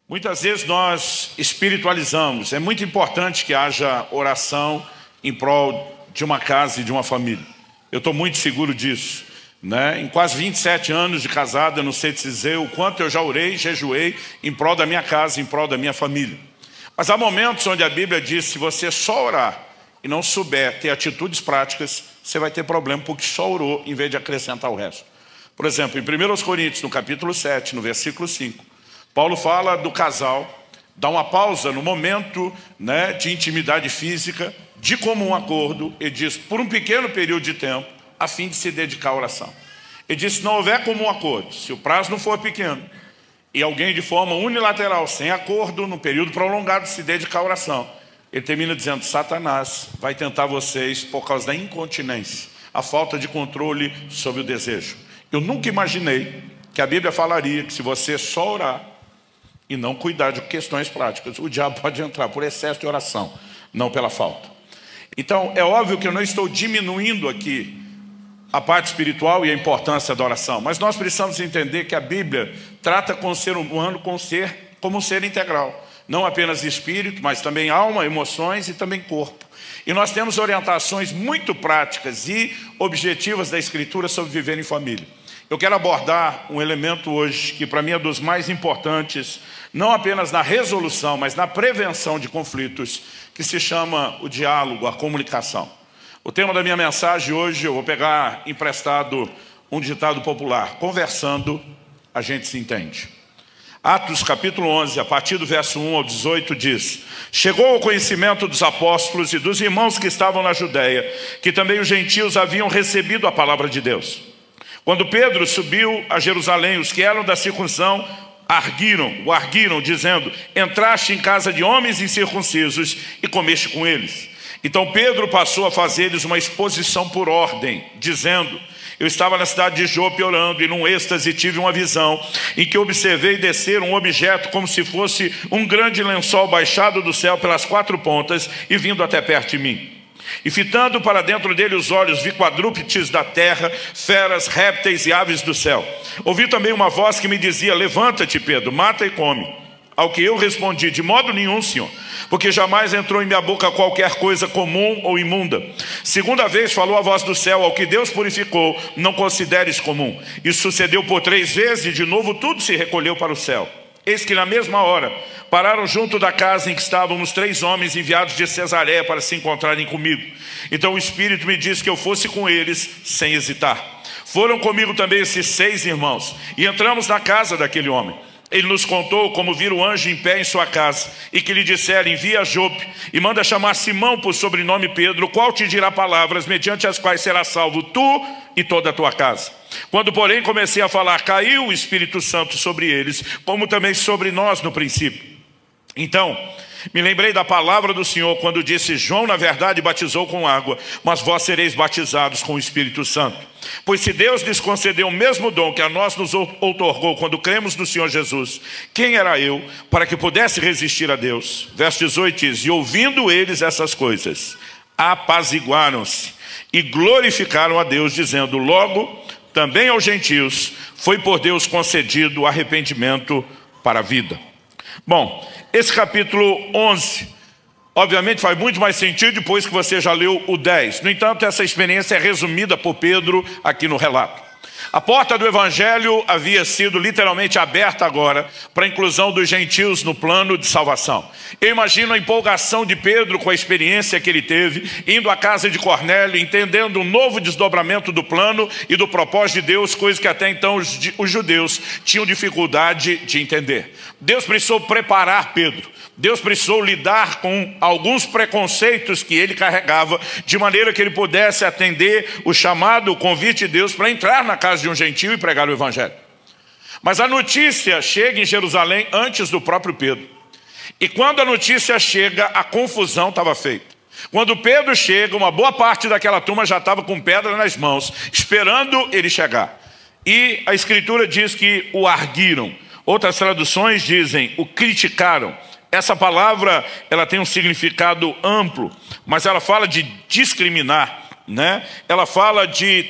Muitas vezes nós espiritualizamos. É muito importante que haja oração em prol de uma casa e de uma família. Eu estou muito seguro disso, né? Em quase 27 anos de casado, eu não sei te dizer o quanto eu já orei, jejuei em prol da minha casa, em prol da minha família. Mas há momentos onde a Bíblia diz, se você só orar e não souber ter atitudes práticas, você vai ter problema, porque só orou em vez de acrescentar o resto. Por exemplo, em 1 Coríntios, no capítulo 7, no versículo 5, Paulo fala do casal, dá uma pausa no momento, né, de intimidade física, de comum acordo, e diz, por um pequeno período de tempo, a fim de se dedicar à oração. Ele diz, se não houver comum acordo, se o prazo não for pequeno, e alguém de forma unilateral, sem acordo, no período prolongado, se dedicar à oração, ele termina dizendo, Satanás vai tentar vocês por causa da incontinência, a falta de controle sobre o desejo. Eu nunca imaginei que a Bíblia falaria que se você só orar e não cuidar de questões práticas, o diabo pode entrar por excesso de oração, não pela falta. Então, é óbvio que eu não estou diminuindo aqui a parte espiritual e a importância da oração, mas nós precisamos entender que a Bíblia trata com o ser humano como um ser integral. Não apenas espírito, mas também alma, emoções e também corpo. E nós temos orientações muito práticas e objetivas da Escritura sobre viver em família. Eu quero abordar um elemento hoje que para mim é dos mais importantes, não apenas na resolução, mas na prevenção de conflitos, que se chama o diálogo, a comunicação. O tema da minha mensagem hoje, eu vou pegar emprestado um ditado popular, conversando a gente se entende. Atos capítulo 11, a partir do verso 1 ao 18 diz, chegou ao conhecimento dos apóstolos e dos irmãos que estavam na Judéia, que também os gentios haviam recebido a palavra de Deus. Quando Pedro subiu a Jerusalém, os que eram da circuncisão o arguiram, dizendo, entraste em casa de homens incircuncisos e comeste com eles. Então Pedro passou a fazer-lhes uma exposição por ordem, dizendo, eu estava na cidade de Jope orando e num êxtase tive uma visão em que observei descer um objeto como se fosse um grande lençol baixado do céu pelas quatro pontas e vindo até perto de mim. E fitando para dentro dele os olhos, vi quadrúpedes da terra, feras, répteis e aves do céu. Ouvi também uma voz que me dizia, levanta-te, Pedro, mata e come. Ao que eu respondi, de modo nenhum, Senhor, porque jamais entrou em minha boca qualquer coisa comum ou imunda. Segunda vez falou a voz do céu, ao que Deus purificou, não consideres comum. Isso sucedeu por 3 vezes e de novo tudo se recolheu para o céu. Eis que na mesma hora pararam junto da casa em que estávamos 3 homens enviados de Cesareia para se encontrarem comigo. Então o Espírito me disse que eu fosse com eles sem hesitar. Foram comigo também esses 6 irmãos e entramos na casa daquele homem. Ele nos contou como vira o anjo em pé em sua casa e que lhe disseram, envia a Jope e manda chamar Simão por sobrenome Pedro, o qual te dirá palavras mediante as quais será salvo tu e toda a tua casa. Quando porém comecei a falar, caiu o Espírito Santo sobre eles, como também sobre nós no princípio. Então me lembrei da palavra do Senhor quando disse, João na verdade batizou com água, mas vós sereis batizados com o Espírito Santo. Pois se Deus lhes concedeu o mesmo dom que a nós nos outorgou quando cremos no Senhor Jesus, quem era eu para que pudesse resistir a Deus? Verso 18 diz, e ouvindo eles essas coisas, apaziguaram-se e glorificaram a Deus, dizendo, logo também aos gentios foi por Deus concedido o arrependimento para a vida. Bom, esse capítulo 11, obviamente faz muito mais sentido depois que você já leu o 10. No entanto, essa experiência é resumida por Pedro aqui no relato. A porta do Evangelho havia sido literalmente aberta agora para a inclusão dos gentios no plano de salvação. Eu imagino a empolgação de Pedro com a experiência que ele teve, indo à casa de Cornélio, entendendo um novo desdobramento do plano e do propósito de Deus, coisa que até então os judeus tinham dificuldade de entender. Deus precisou preparar Pedro. Deus precisou lidar com alguns preconceitos que ele carregava, de maneira que ele pudesse atender o chamado, o convite de Deus para entrar na casa de um gentio e pregar o Evangelho. Mas a notícia chega em Jerusalém antes do próprio Pedro. E quando a notícia chega, a confusão estava feita. Quando Pedro chega, uma boa parte daquela turma já estava com pedra nas mãos, esperando ele chegar. E a Escritura diz que o arguiram. Outras traduções dizem o criticaram. Essa palavra, ela tem um significado amplo, mas ela fala de discriminar, né? Ela fala de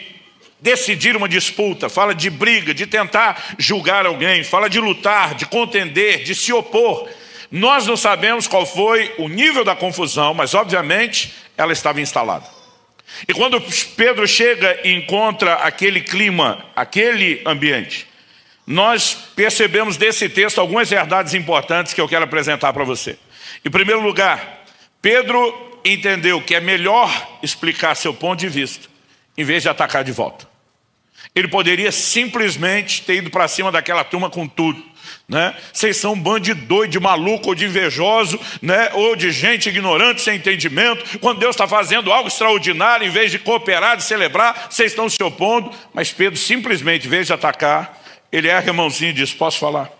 decidir uma disputa, fala de briga, de tentar julgar alguém, fala de lutar, de contender, de se opor. Nós não sabemos qual foi o nível da confusão, mas obviamente ela estava instalada. E quando Pedro chega e encontra aquele clima, aquele ambiente, nós percebemos desse texto algumas verdades importantes que eu quero apresentar para você. Em primeiro lugar, Pedro entendeu que é melhor explicar seu ponto de vista em vez de atacar de volta. Ele poderia simplesmente ter ido para cima daquela turma com tudo, né? Vocês são um bando de doido, de maluco, ou de invejoso, né? Ou de gente ignorante, sem entendimento. Quando Deus está fazendo algo extraordinário, em vez de cooperar, de celebrar, vocês estão se opondo. Mas Pedro simplesmente, em vez de atacar, ele ergue a mãozinha e diz: posso falar?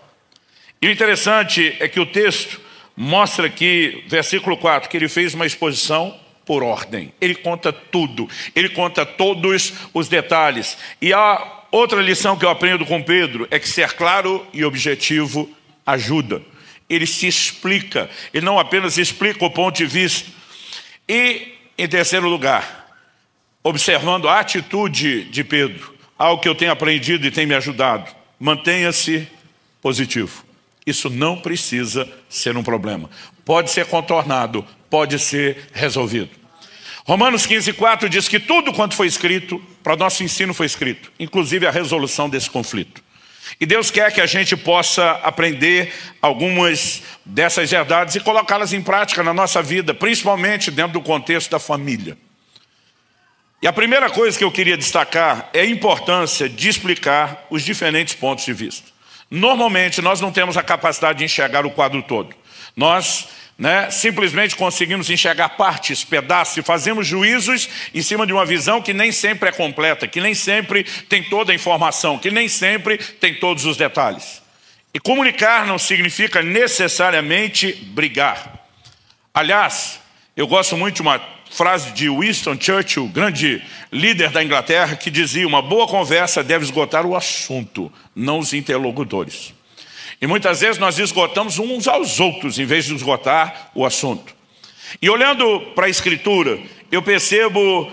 E o interessante é que o texto mostra aqui, versículo 4, que ele fez uma exposição por ordem. Ele conta tudo, ele conta todos os detalhes. E a outra lição que eu aprendo com Pedro é que ser claro e objetivo ajuda. Ele se explica, ele não apenas explica o ponto de vista. E, em terceiro lugar, observando a atitude de Pedro, algo que eu tenho aprendido e tem me ajudado: mantenha-se positivo. Isso não precisa ser um problema. Pode ser contornado, pode ser resolvido. Romanos 15:4 diz que tudo quanto foi escrito, para nosso ensino foi escrito, inclusive a resolução desse conflito. E Deus quer que a gente possa aprender algumas dessas verdades e colocá-las em prática na nossa vida, principalmente dentro do contexto da família. E a primeira coisa que eu queria destacar é a importância de explicar os diferentes pontos de vista. Normalmente nós não temos a capacidade de enxergar o quadro todo. Nós simplesmente conseguimos enxergar partes, pedaços, e fazemos juízos em cima de uma visão que nem sempre é completa, que nem sempre tem toda a informação, que nem sempre tem todos os detalhes. E comunicar não significa necessariamente brigar. Aliás, eu gosto muito de uma frase de Winston Churchill, grande líder da Inglaterra, que dizia: uma boa conversa deve esgotar o assunto, não os interlocutores. E muitas vezes nós esgotamos uns aos outros, em vez de esgotar o assunto. E olhando para a Escritura, eu percebo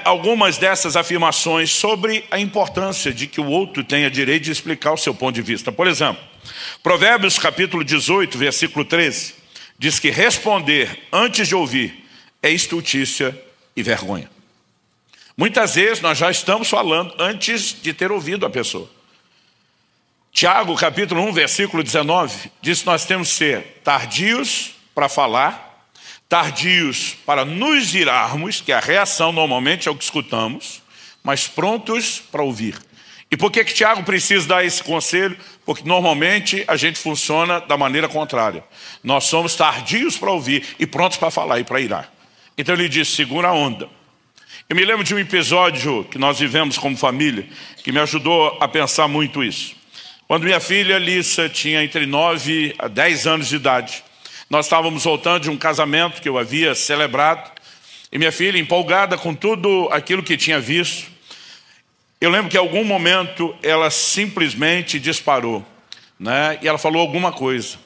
algumas dessas afirmações sobre a importância de que o outro tenha direito de explicar o seu ponto de vista. Por exemplo, Provérbios capítulo 18, versículo 13, diz que responder antes de ouvir é estultícia e vergonha. Muitas vezes nós já estamos falando antes de ter ouvido a pessoa. Tiago, capítulo 1, versículo 19, diz que nós temos que ser tardios para falar, tardios para nos irarmos, que a reação normalmente é o que escutamos, mas prontos para ouvir. E por que Tiago precisa dar esse conselho? Porque normalmente a gente funciona da maneira contrária. Nós somos tardios para ouvir e prontos para falar e para irar. Então ele diz: segura a onda. Eu me lembro de um episódio que nós vivemos como família, que me ajudou a pensar muito isso. Quando minha filha Lissa tinha entre 9 a 10 anos de idade, nós estávamos voltando de um casamento que eu havia celebrado, e minha filha, empolgada com tudo aquilo que tinha visto, eu lembro que em algum momento ela simplesmente disparou, e ela falou alguma coisa: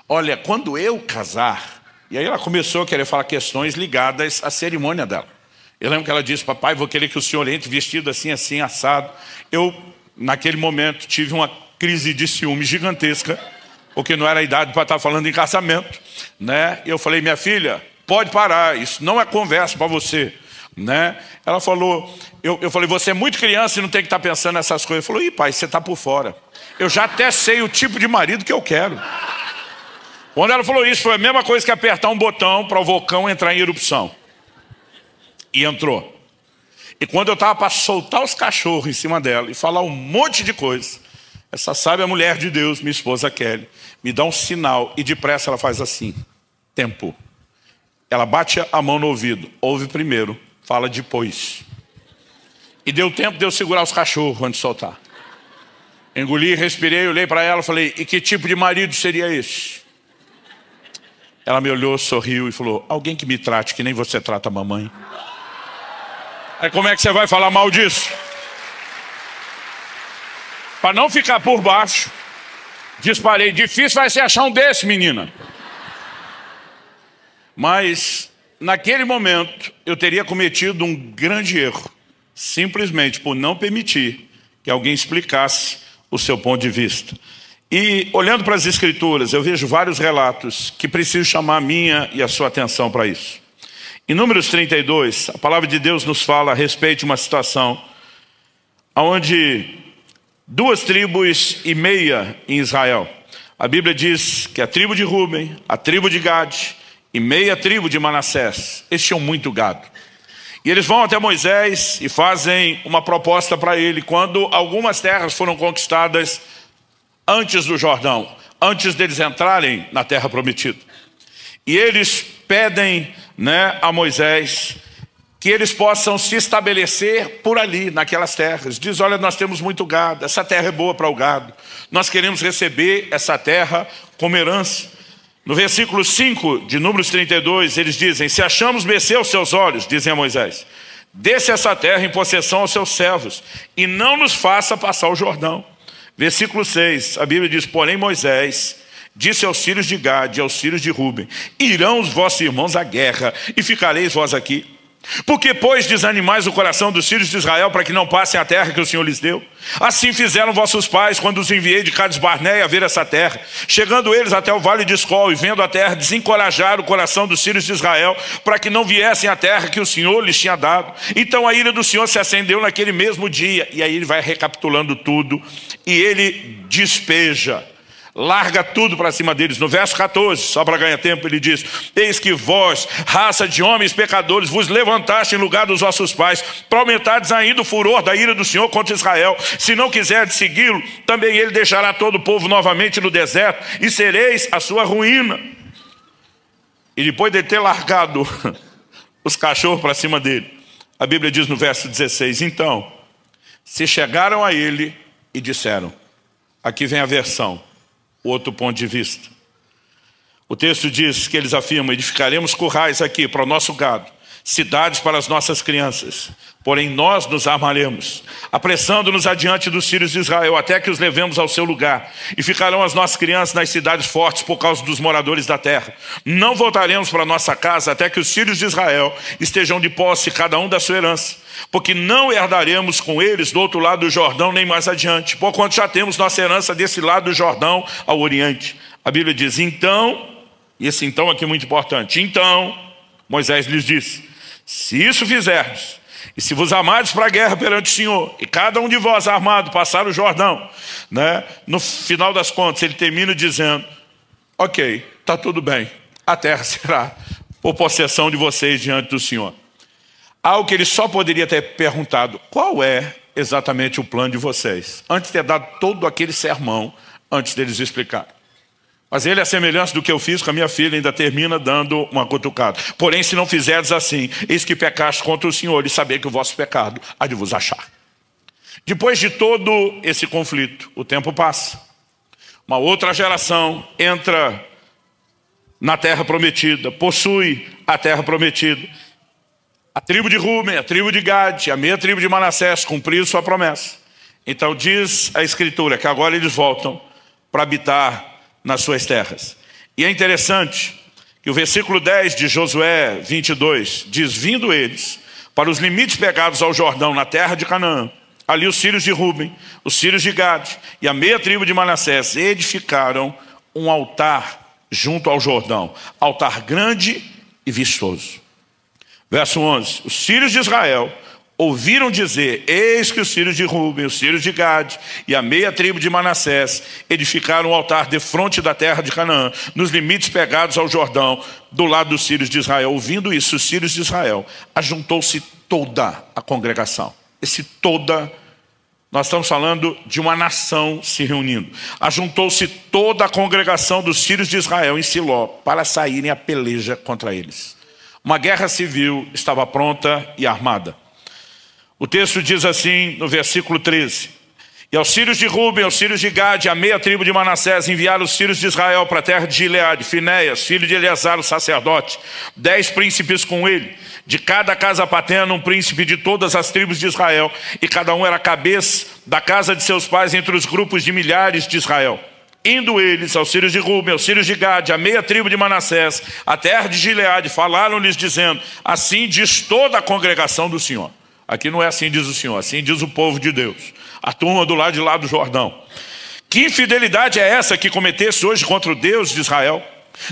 olha, quando eu casar... E aí ela começou a querer falar questões ligadas à cerimônia dela. Eu lembro que ela disse: papai, vou querer que o senhor entre vestido assim, assim, assado. Eu, naquele momento, tive uma crise de ciúme gigantesca, porque não era a idade para estar falando em casamento, E eu falei: minha filha, pode parar, isso não é conversa para você, Ela falou, eu falei: você é muito criança e não tem que estar pensando nessas coisas. Ela falou: ih, pai, você está por fora. Eu já até sei o tipo de marido que eu quero. Quando ela falou isso, foi a mesma coisa que apertar um botão para o vulcão entrar em erupção. E entrou. E quando eu estava para soltar os cachorros em cima dela e falar um monte de coisa, essa sábia mulher de Deus, minha esposa Kelly, me dá um sinal e depressa ela faz assim: tempo. Ela bate a mão no ouvido: ouve primeiro, fala depois. E deu tempo de eu segurar os cachorros antes de soltar. Engoli, respirei, olhei para ela e falei: e que tipo de marido seria esse? Ela me olhou, sorriu e falou: alguém que me trate que nem você trata a mamãe. Aí como é que você vai falar mal disso? Para não ficar por baixo, disparei: difícil vai ser achar um desse, menina. Mas naquele momento eu teria cometido um grande erro simplesmente por não permitir que alguém explicasse o seu ponto de vista. E olhando para as Escrituras, eu vejo vários relatos que preciso chamar a minha e a sua atenção para isso. Em Números 32, a palavra de Deus nos fala a respeito de uma situação onde 2,5 tribos em Israel. A Bíblia diz que a tribo de Ruben, a tribo de Gade e meia tribo de Manassés, eles tinham muito gado. E eles vão até Moisés e fazem uma proposta para ele, quando algumas terras foram conquistadas antes do Jordão, antes deles entrarem na terra prometida. E eles pedem, a Moisés que eles possam se estabelecer por ali, naquelas terras. Diz, olha, nós temos muito gado, essa terra é boa para o gado. Nós queremos receber essa terra como herança. No versículo 5 de Números 32, eles dizem, se achamos mercê aos seus olhos, dizem a Moisés, desce essa terra em possessão aos seus servos, e não nos faça passar o Jordão. Versículo 6, a Bíblia diz, porém Moisés disse aos filhos de Gade e aos filhos de Ruben, irão os vossos irmãos à guerra, e ficareis vós aqui. Porque, pois, desanimais o coração dos filhos de Israel para que não passem a terra que o Senhor lhes deu? Assim fizeram vossos pais quando os enviei de Cades Barneia a ver essa terra. Chegando eles até o vale de Escol e vendo a terra, desencorajaram o coração dos filhos de Israel para que não viessem à terra que o Senhor lhes tinha dado. Então a ira do Senhor se acendeu naquele mesmo dia. E aí ele vai recapitulando tudo e ele despeja, larga tudo para cima deles. No verso 14, só para ganhar tempo, ele diz, eis que vós, raça de homens pecadores, vos levantaste em lugar dos vossos pais, para aumentardes ainda o furor da ira do Senhor contra Israel. Se não quiserdes segui-lo, também ele deixará todo o povo novamente no deserto, e sereis a sua ruína. E depois de ter largado os cachorros para cima dele, a Bíblia diz no verso 16, então, se chegaram a ele e disseram, aqui vem a versão, outro ponto de vista. O texto diz que eles afirmam, edificaremos currais aqui para o nosso gado, cidades para as nossas crianças, porém nós nos armaremos, apressando-nos adiante dos filhos de Israel, até que os levemos ao seu lugar, e ficarão as nossas crianças nas cidades fortes por causa dos moradores da terra. Não voltaremos para nossa casa até que os filhos de Israel estejam de posse, cada um da sua herança, porque não herdaremos com eles do outro lado do Jordão, nem mais adiante, porquanto já temos nossa herança desse lado do Jordão ao oriente. A Bíblia diz, então, e esse então aqui é muito importante, então, Moisés lhes disse, se isso fizerdes, e se vos amardes para a guerra perante o Senhor, e cada um de vós armado passar o Jordão, no final das contas ele termina dizendo, ok, está tudo bem, a terra será por possessão de vocês diante do Senhor. Algo que ele só poderia ter perguntado, qual é exatamente o plano de vocês? Antes de ter dado todo aquele sermão, antes deles explicar. Mas ele, a semelhança do que eu fiz com a minha filha, ainda termina dando uma cutucada. Porém, se não fizerdes assim, eis que pecaste contra o Senhor, e saber que o vosso pecado há de vos achar. Depois de todo esse conflito, o tempo passa. Uma outra geração entra na terra prometida, possui a terra prometida. A tribo de Ruben, a tribo de Gade, a meia tribo de Manassés cumpriram sua promessa. Então diz a Escritura que agora eles voltam para habitar nas suas terras. E é interessante que o versículo 10 de Josué 22 diz, vindo eles para os limites pegados ao Jordão na terra de Canaã, ali os filhos de Ruben, os filhos de Gade e a meia tribo de Manassés edificaram um altar junto ao Jordão, altar grande e vistoso. Verso 11, os filhos de Israel ouviram dizer, eis que os filhos de Ruben, os filhos de Gade e a meia tribo de Manassés edificaram um altar defronte da terra de Canaã, nos limites pegados ao Jordão, do lado dos filhos de Israel. Ouvindo isso, os filhos de Israel, ajuntou-se toda a congregação. Nós estamos falando de uma nação se reunindo. Ajuntou-se toda a congregação dos filhos de Israel em Siló para saírem à peleja contra eles. Uma guerra civil estava pronta e armada. O texto diz assim no versículo 13, e aos filhos de Ruben, aos filhos de Gade, a meia tribo de Manassés, enviaram os filhos de Israel para a terra de Gileade, Finéias, filho de Eleazar, o sacerdote, 10 príncipes com ele, de cada casa paterna um príncipe de todas as tribos de Israel, e cada um era a cabeça da casa de seus pais entre os grupos de milhares de Israel. Indo eles aos filhos de Ruben, aos filhos de Gade, a meia tribo de Manassés, a terra de Gileade, falaram-lhes dizendo, assim diz toda a congregação do Senhor. Aqui não é assim diz o Senhor, assim diz o povo de Deus, a turma do lado de lá do Jordão. Que infidelidade é essa que cometesse hoje contra o Deus de Israel,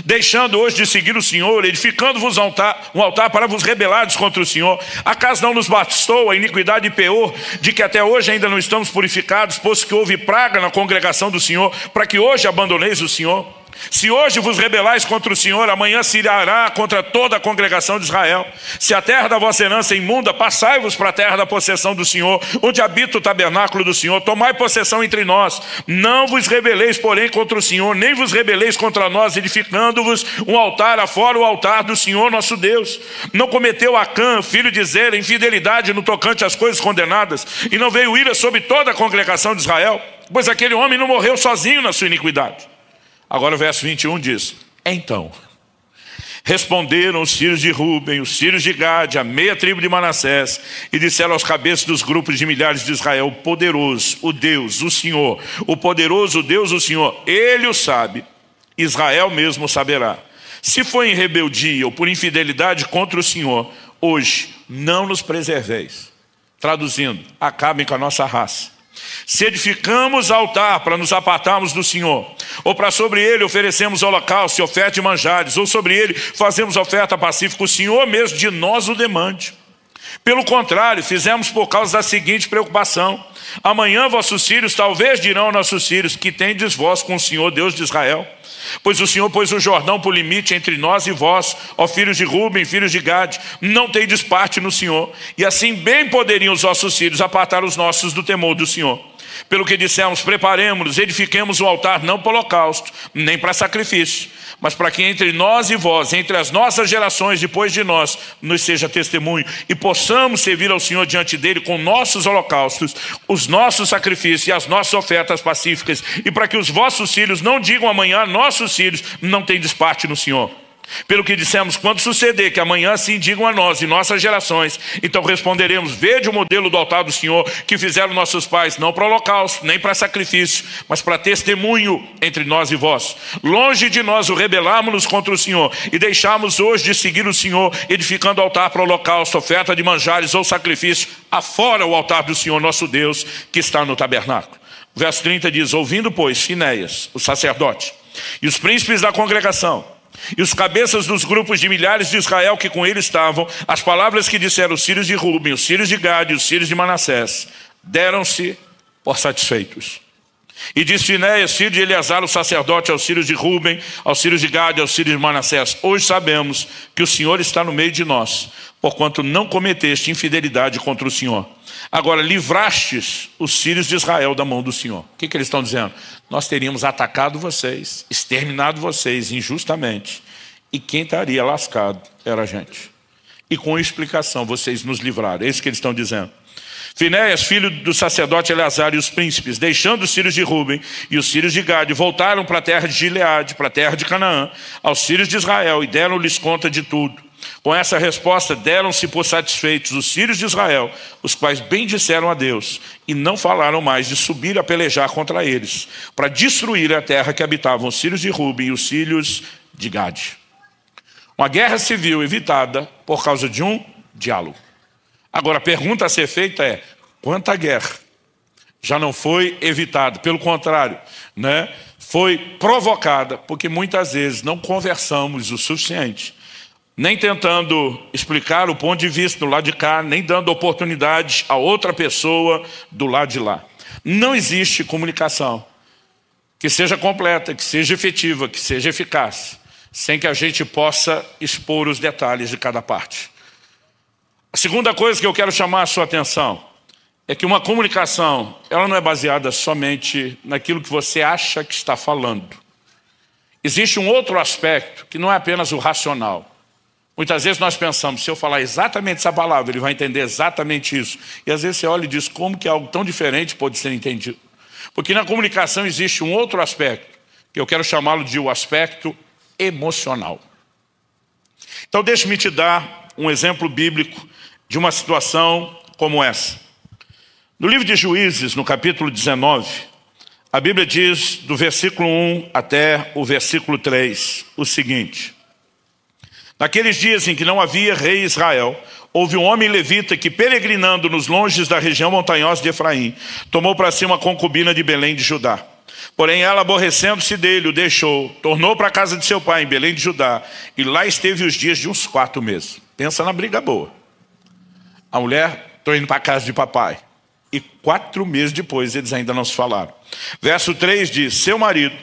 deixando hoje de seguir o Senhor, edificando-vos um altar para vos rebelares contra o Senhor? Acaso não nos bastou a iniquidade e peor de que até hoje ainda não estamos purificados, posto que houve praga na congregação do Senhor, para que hoje abandoneis o Senhor? Se hoje vos rebelais contra o Senhor, amanhã se irá contra toda a congregação de Israel. Se a terra da vossa herança é imunda, passai-vos para a terra da possessão do Senhor, onde habita o tabernáculo do Senhor. Tomai possessão entre nós. Não vos rebeleis, porém, contra o Senhor, nem vos rebeleis contra nós, edificando-vos um altar afora o altar do Senhor nosso Deus. Não cometeu Acã, filho de Zera, infidelidade no tocante às coisas condenadas, e não veio ira sobre toda a congregação de Israel? Pois aquele homem não morreu sozinho na sua iniquidade. Agora o verso 21 diz: então responderam os filhos de Ruben, os filhos de Gade, a meia tribo de Manassés, e disseram aos cabeças dos grupos de milhares de Israel: o poderoso, o Deus, o Senhor, o poderoso, o Deus, o Senhor, Ele o sabe, Israel mesmo saberá. Se foi em rebeldia ou por infidelidade contra o Senhor, hoje não nos preserveis. Traduzindo, acabem com a nossa raça. Se edificamos altar para nos apartarmos do Senhor, ou para sobre ele oferecemos holocausto e oferta de manjares, ou sobre ele fazemos oferta pacífica, o Senhor mesmo de nós o demande. Pelo contrário, fizemos por causa da seguinte preocupação: amanhã vossos filhos talvez dirão aos nossos filhos: que tendes vós com o Senhor Deus de Israel? Pois o Senhor pôs o Jordão por limite entre nós e vós, ó filhos de Ruben, filhos de Gade, não tendes parte no Senhor. E assim bem poderiam os vossos filhos apartar os nossos do temor do Senhor. Pelo que dissemos: preparemos-nos, edifiquemos o altar não para holocausto, nem para sacrifício, mas para que entre nós e vós, entre as nossas gerações depois de nós, nos seja testemunho, e possamos servir ao Senhor diante dele com nossos holocaustos, os nossos sacrifícios e as nossas ofertas pacíficas, e para que os vossos filhos não digam amanhã: nossos filhos não tendes parte no Senhor. Pelo que dissemos: quando suceder que amanhã assim digam a nós e nossas gerações, então responderemos: vede o modelo do altar do Senhor que fizeram nossos pais, não para holocausto, nem para sacrifício, mas para testemunho entre nós e vós. Longe de nós o rebelarmos-nos contra o Senhor e deixarmos hoje de seguir o Senhor, edificando altar para holocausto, oferta de manjares ou sacrifício, afora o altar do Senhor nosso Deus que está no tabernáculo. O verso 30 diz: ouvindo, pois, Finéias, o sacerdote, e os príncipes da congregação, e os cabeças dos grupos de milhares de Israel que com ele estavam, as palavras que disseram os filhos de Ruben, os filhos de Gade e os filhos de Manassés, deram-se por satisfeitos. E disse Finéias, filho de Eleazar, o sacerdote, aos filhos de Ruben, aos filhos de Gade e aos filhos de Manassés: hoje sabemos que o Senhor está no meio de nós, porquanto não cometeste infidelidade contra o Senhor. Agora livrastes os filhos de Israel da mão do Senhor. O que eles estão dizendo? Nós teríamos atacado vocês, exterminado vocês injustamente, e quem estaria lascado era a gente. E com explicação vocês nos livraram. É isso que eles estão dizendo. Finéias, filho do sacerdote Eleazar, e os príncipes, deixando os filhos de Ruben e os filhos de Gade, voltaram para a terra de Gileade, para a terra de Canaã, aos filhos de Israel, e deram-lhes conta de tudo. Com essa resposta deram-se por satisfeitos os filhos de Israel, os quais bendisseram a Deus, e não falaram mais de subir a pelejar contra eles, para destruir a terra que habitavam os filhos de Ruben e os filhos de Gade. Uma guerra civil evitada por causa de um diálogo. Agora a pergunta a ser feita é: quanta guerra já não foi evitada? Pelo contrário, foi provocada, porque muitas vezes não conversamos o suficiente, nem tentando explicar o ponto de vista do lado de cá, nem dando oportunidade a outra pessoa do lado de lá. Não existe comunicação que seja completa, que seja efetiva, que seja eficaz, sem que a gente possa expor os detalhes de cada parte. A segunda coisa que eu quero chamar a sua atenção é que uma comunicação, ela não é baseada somente naquilo que você acha que está falando. Existe um outro aspecto que não é apenas o racional. Muitas vezes nós pensamos: se eu falar exatamente essa palavra, ele vai entender exatamente isso. E às vezes você olha e diz: como que algo tão diferente pode ser entendido? Porque na comunicação existe um outro aspecto, que eu quero chamá-lo de o aspecto emocional. Então deixe-me te dar um exemplo bíblico de uma situação como essa. No livro de Juízes, no capítulo 19, a Bíblia diz, do versículo 1 até o versículo 3, o seguinte: Naqueles dias em que não havia rei em Israel, houve um homem levita que, peregrinando nos longes da região montanhosa de Efraim, tomou para si uma concubina de Belém de Judá. Porém ela, aborrecendo-se dele, o deixou, tornou para a casa de seu pai em Belém de Judá, e lá esteve os dias de uns 4 meses. Pensa na briga boa. A mulher, estou indo para a casa de papai. E 4 meses depois eles ainda não se falaram. Verso 3 diz: seu marido,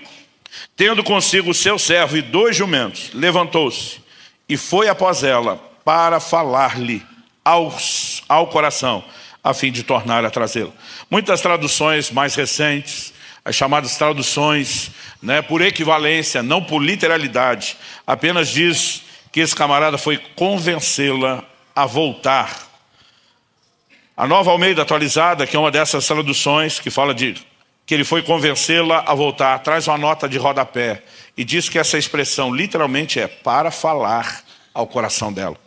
tendo consigo o seu servo e 2 jumentos, levantou-se e foi após ela para falar-lhe ao coração, a fim de tornar a trazê-lo. Muitas traduções mais recentes, as chamadas traduções, por equivalência, não por literalidade, apenas diz que esse camarada foi convencê-la a voltar. A Nova Almeida Atualizada, que é uma dessas traduções que fala de que ele foi convencê-la a voltar, traz uma nota de rodapé e diz que essa expressão literalmente é para falar ao coração dela.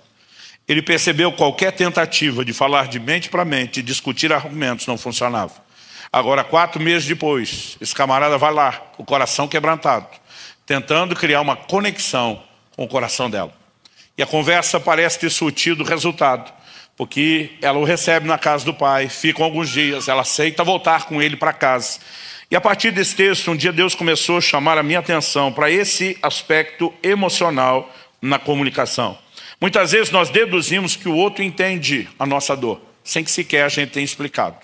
Ele percebeu qualquer tentativa de falar de mente para mente, de discutir argumentos, não funcionava. Agora, 4 meses depois, esse camarada vai lá, com o coração quebrantado, tentando criar uma conexão com o coração dela. E a conversa parece ter surtido resultado, porque ela o recebe na casa do pai, ficam alguns dias, ela aceita voltar com ele para casa. E a partir desse texto, um dia Deus começou a chamar a minha atenção para esse aspecto emocional na comunicação. Muitas vezes nós deduzimos que o outro entende a nossa dor, sem que sequer a gente tenha explicado.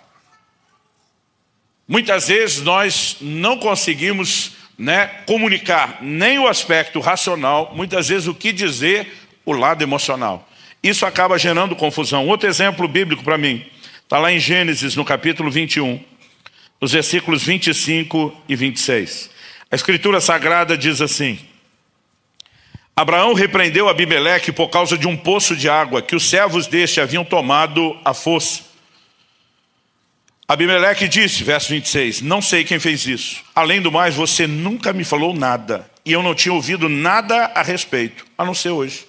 Muitas vezes nós não conseguimos comunicar nem o aspecto racional, muitas vezes o que dizer, o lado emocional. Isso acaba gerando confusão. Outro exemplo bíblico para mim, está lá em Gênesis, no capítulo 21, nos versículos 25 e 26. A Escritura Sagrada diz assim: Abraão repreendeu Abimeleque por causa de um poço de água que os servos deste haviam tomado à força. Abimeleque disse, verso 26, não sei quem fez isso. Além do mais, você nunca me falou nada, e eu não tinha ouvido nada a respeito, a não ser hoje.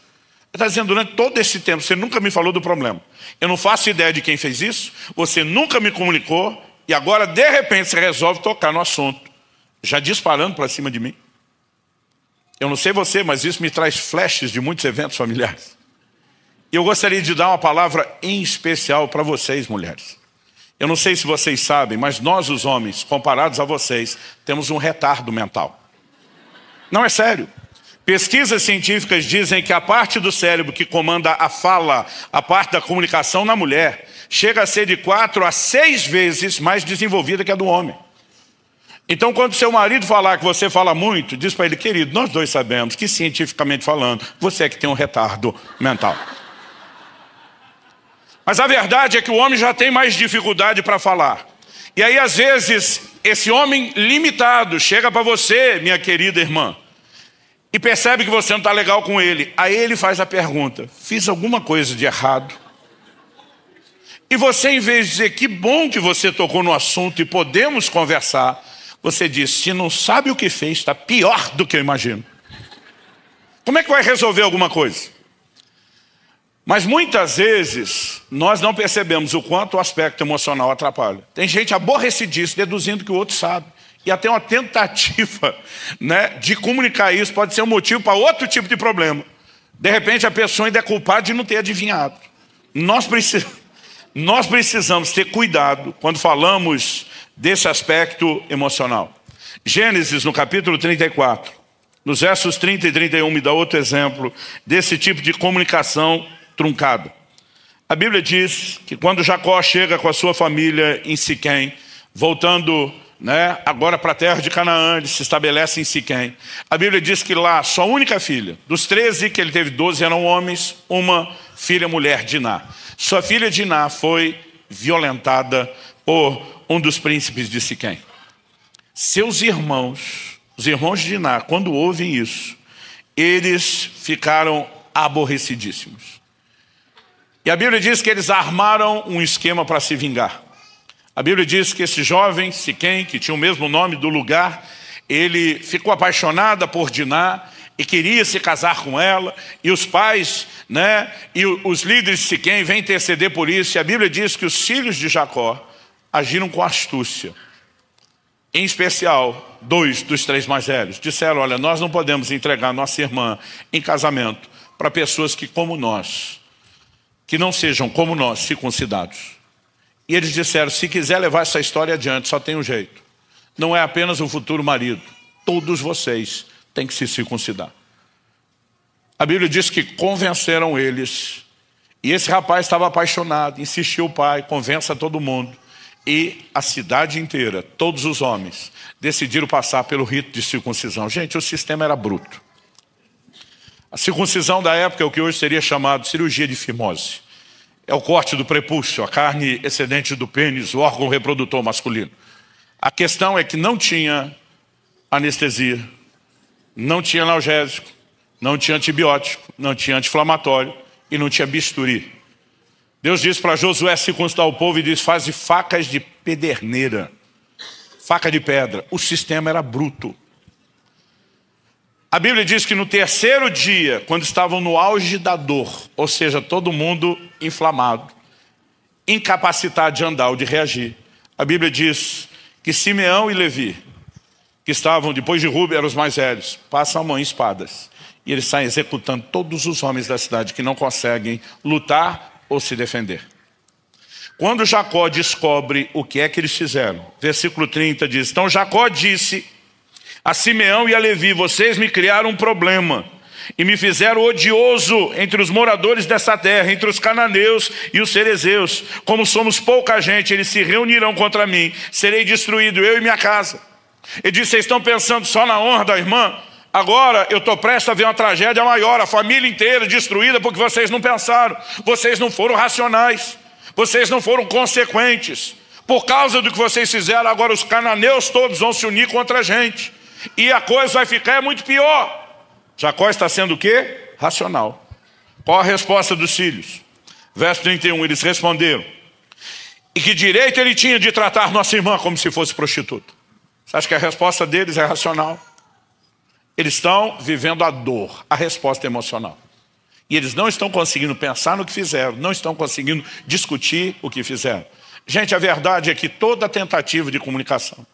Ele está dizendo, durante todo esse tempo, você nunca me falou do problema. Eu não faço ideia de quem fez isso, você nunca me comunicou, e agora, de repente, você resolve tocar no assunto, já disparando para cima de mim. Eu não sei você, mas isso me traz flashes de muitos eventos familiares. E eu gostaria de dar uma palavra em especial para vocês, mulheres. Eu não sei se vocês sabem, mas nós, os homens, comparados a vocês, temos um retardo mental. Não, é sério. Pesquisas científicas dizem que a parte do cérebro que comanda a fala, a parte da comunicação na mulher, chega a ser de 4 a 6 vezes mais desenvolvida que a do homem. Então, quando seu marido falar que você fala muito, diz para ele, querido, nós dois sabemos que, cientificamente falando, você é que tem um retardo mental. Mas a verdade é que o homem já tem mais dificuldade para falar. E aí, às vezes, esse homem limitado chega para você, minha querida irmã, e percebe que você não está legal com ele. Aí ele faz a pergunta, fiz alguma coisa de errado? E você, em vez de dizer, que bom que você tocou no assunto e podemos conversar, você diz, se não sabe o que fez, está pior do que eu imagino. Como é que vai resolver alguma coisa? Mas muitas vezes nós não percebemos o quanto o aspecto emocional atrapalha. Tem gente aborrecidíssima, deduzindo que o outro sabe. E até uma tentativa de comunicar isso pode ser um motivo para outro tipo de problema. De repente a pessoa ainda é culpada de não ter adivinhado. Nós precisamos ter cuidado quando falamos desse aspecto emocional. Gênesis, no capítulo 34, nos versos 30 e 31, me dá outro exemplo desse tipo de comunicação truncada. A Bíblia diz que quando Jacó chega com a sua família em Siquém, voltando agora para a terra de Canaã, ele se estabelece em Siquém. A Bíblia diz que lá, sua única filha, dos 13 que ele teve, 12 eram homens, uma filha mulher, Diná. Sua filha Diná foi violentada por um dos príncipes de Siquém. Seus irmãos, os irmãos de Diná, quando ouvem isso, eles ficaram aborrecidíssimos. E a Bíblia diz que eles armaram um esquema para se vingar. A Bíblia diz que esse jovem, Siquém, que tinha o mesmo nome do lugar, ele ficou apaixonado por Diná e queria se casar com ela. E os pais, e os líderes de Siquém vêm interceder por isso. E a Bíblia diz que os filhos de Jacó agiram com astúcia. Em especial, 2 dos 3 mais velhos disseram, olha, nós não podemos entregar nossa irmã em casamento para pessoas que, como nós, que não sejam como nós, circuncidados. E eles disseram, se quiser levar essa história adiante, só tem um jeito. Não é apenas o futuro marido. Todos vocês têm que se circuncidar. A Bíblia diz que convenceram eles. E esse rapaz estava apaixonado, insistiu o pai, convença todo mundo. E a cidade inteira, todos os homens, decidiram passar pelo rito de circuncisão. Gente, o sistema era bruto. A circuncisão da época é o que hoje seria chamado cirurgia de fimose. É o corte do prepúcio, a carne excedente do pênis, o órgão reprodutor masculino. A questão é que não tinha anestesia, não tinha analgésico, não tinha antibiótico, não tinha anti-inflamatório e não tinha bisturi. Deus disse para Josué circuncidar o povo e disse, faze facas de pederneira, faca de pedra. O sistema era bruto. A Bíblia diz que no terceiro dia, quando estavam no auge da dor, ou seja, todo mundo inflamado, incapacitado de andar ou de reagir, a Bíblia diz que Simeão e Levi, que estavam depois de Rúben, eram os mais velhos, passam a mão em espadas. E eles saem executando todos os homens da cidade que não conseguem lutar ou se defender. Quando Jacó descobre o que é que eles fizeram, versículo 30 diz, então Jacó disse a Simeão e a Levi, vocês me criaram um problema e me fizeram odioso entre os moradores dessa terra, entre os cananeus e os cerezeus. Como somos pouca gente, eles se reunirão contra mim, serei destruído, eu e minha casa. Ele disse, vocês estão pensando só na honra da irmã? Agora eu estou prestes a ver uma tragédia maior, a família inteira destruída porque vocês não pensaram, vocês não foram racionais, vocês não foram consequentes. Por causa do que vocês fizeram, agora os cananeus todos vão se unir contra a gente. E a coisa vai ficar muito pior. Jacó está sendo o quê? Racional. Qual a resposta dos filhos? Verso 31, eles responderam, e que direito ele tinha de tratar nossa irmã como se fosse prostituta? Você acha que a resposta deles é racional? Eles estão vivendo a dor, a resposta emocional. E eles não estão conseguindo pensar no que fizeram, não estão conseguindo discutir o que fizeram. Gente, a verdade é que toda tentativa de comunicação,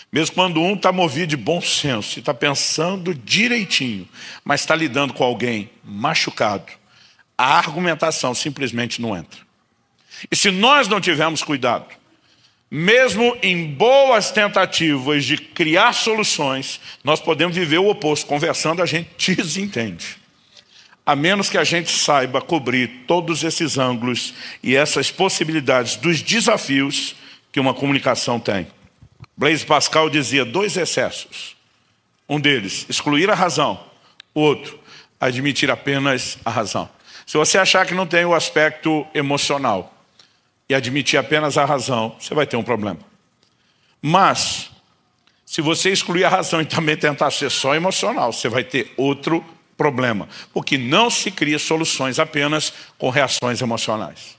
mesmo quando um está movido de bom senso, está pensando direitinho, mas está lidando com alguém machucado, a argumentação simplesmente não entra. E se nós não tivermos cuidado, mesmo em boas tentativas de criar soluções, nós podemos viver o oposto. Conversando, a gente desentende. A menos que a gente saiba cobrir todos esses ângulos e essas possibilidades dos desafios que uma comunicação tem. Blaise Pascal dizia 2 excessos. Um deles, excluir a razão. O outro, admitir apenas a razão. Se você achar que não tem o aspecto emocional e admitir apenas a razão, você vai ter um problema. Mas, se você excluir a razão e também tentar ser só emocional, você vai ter outro problema. Porque não se cria soluções apenas com reações emocionais.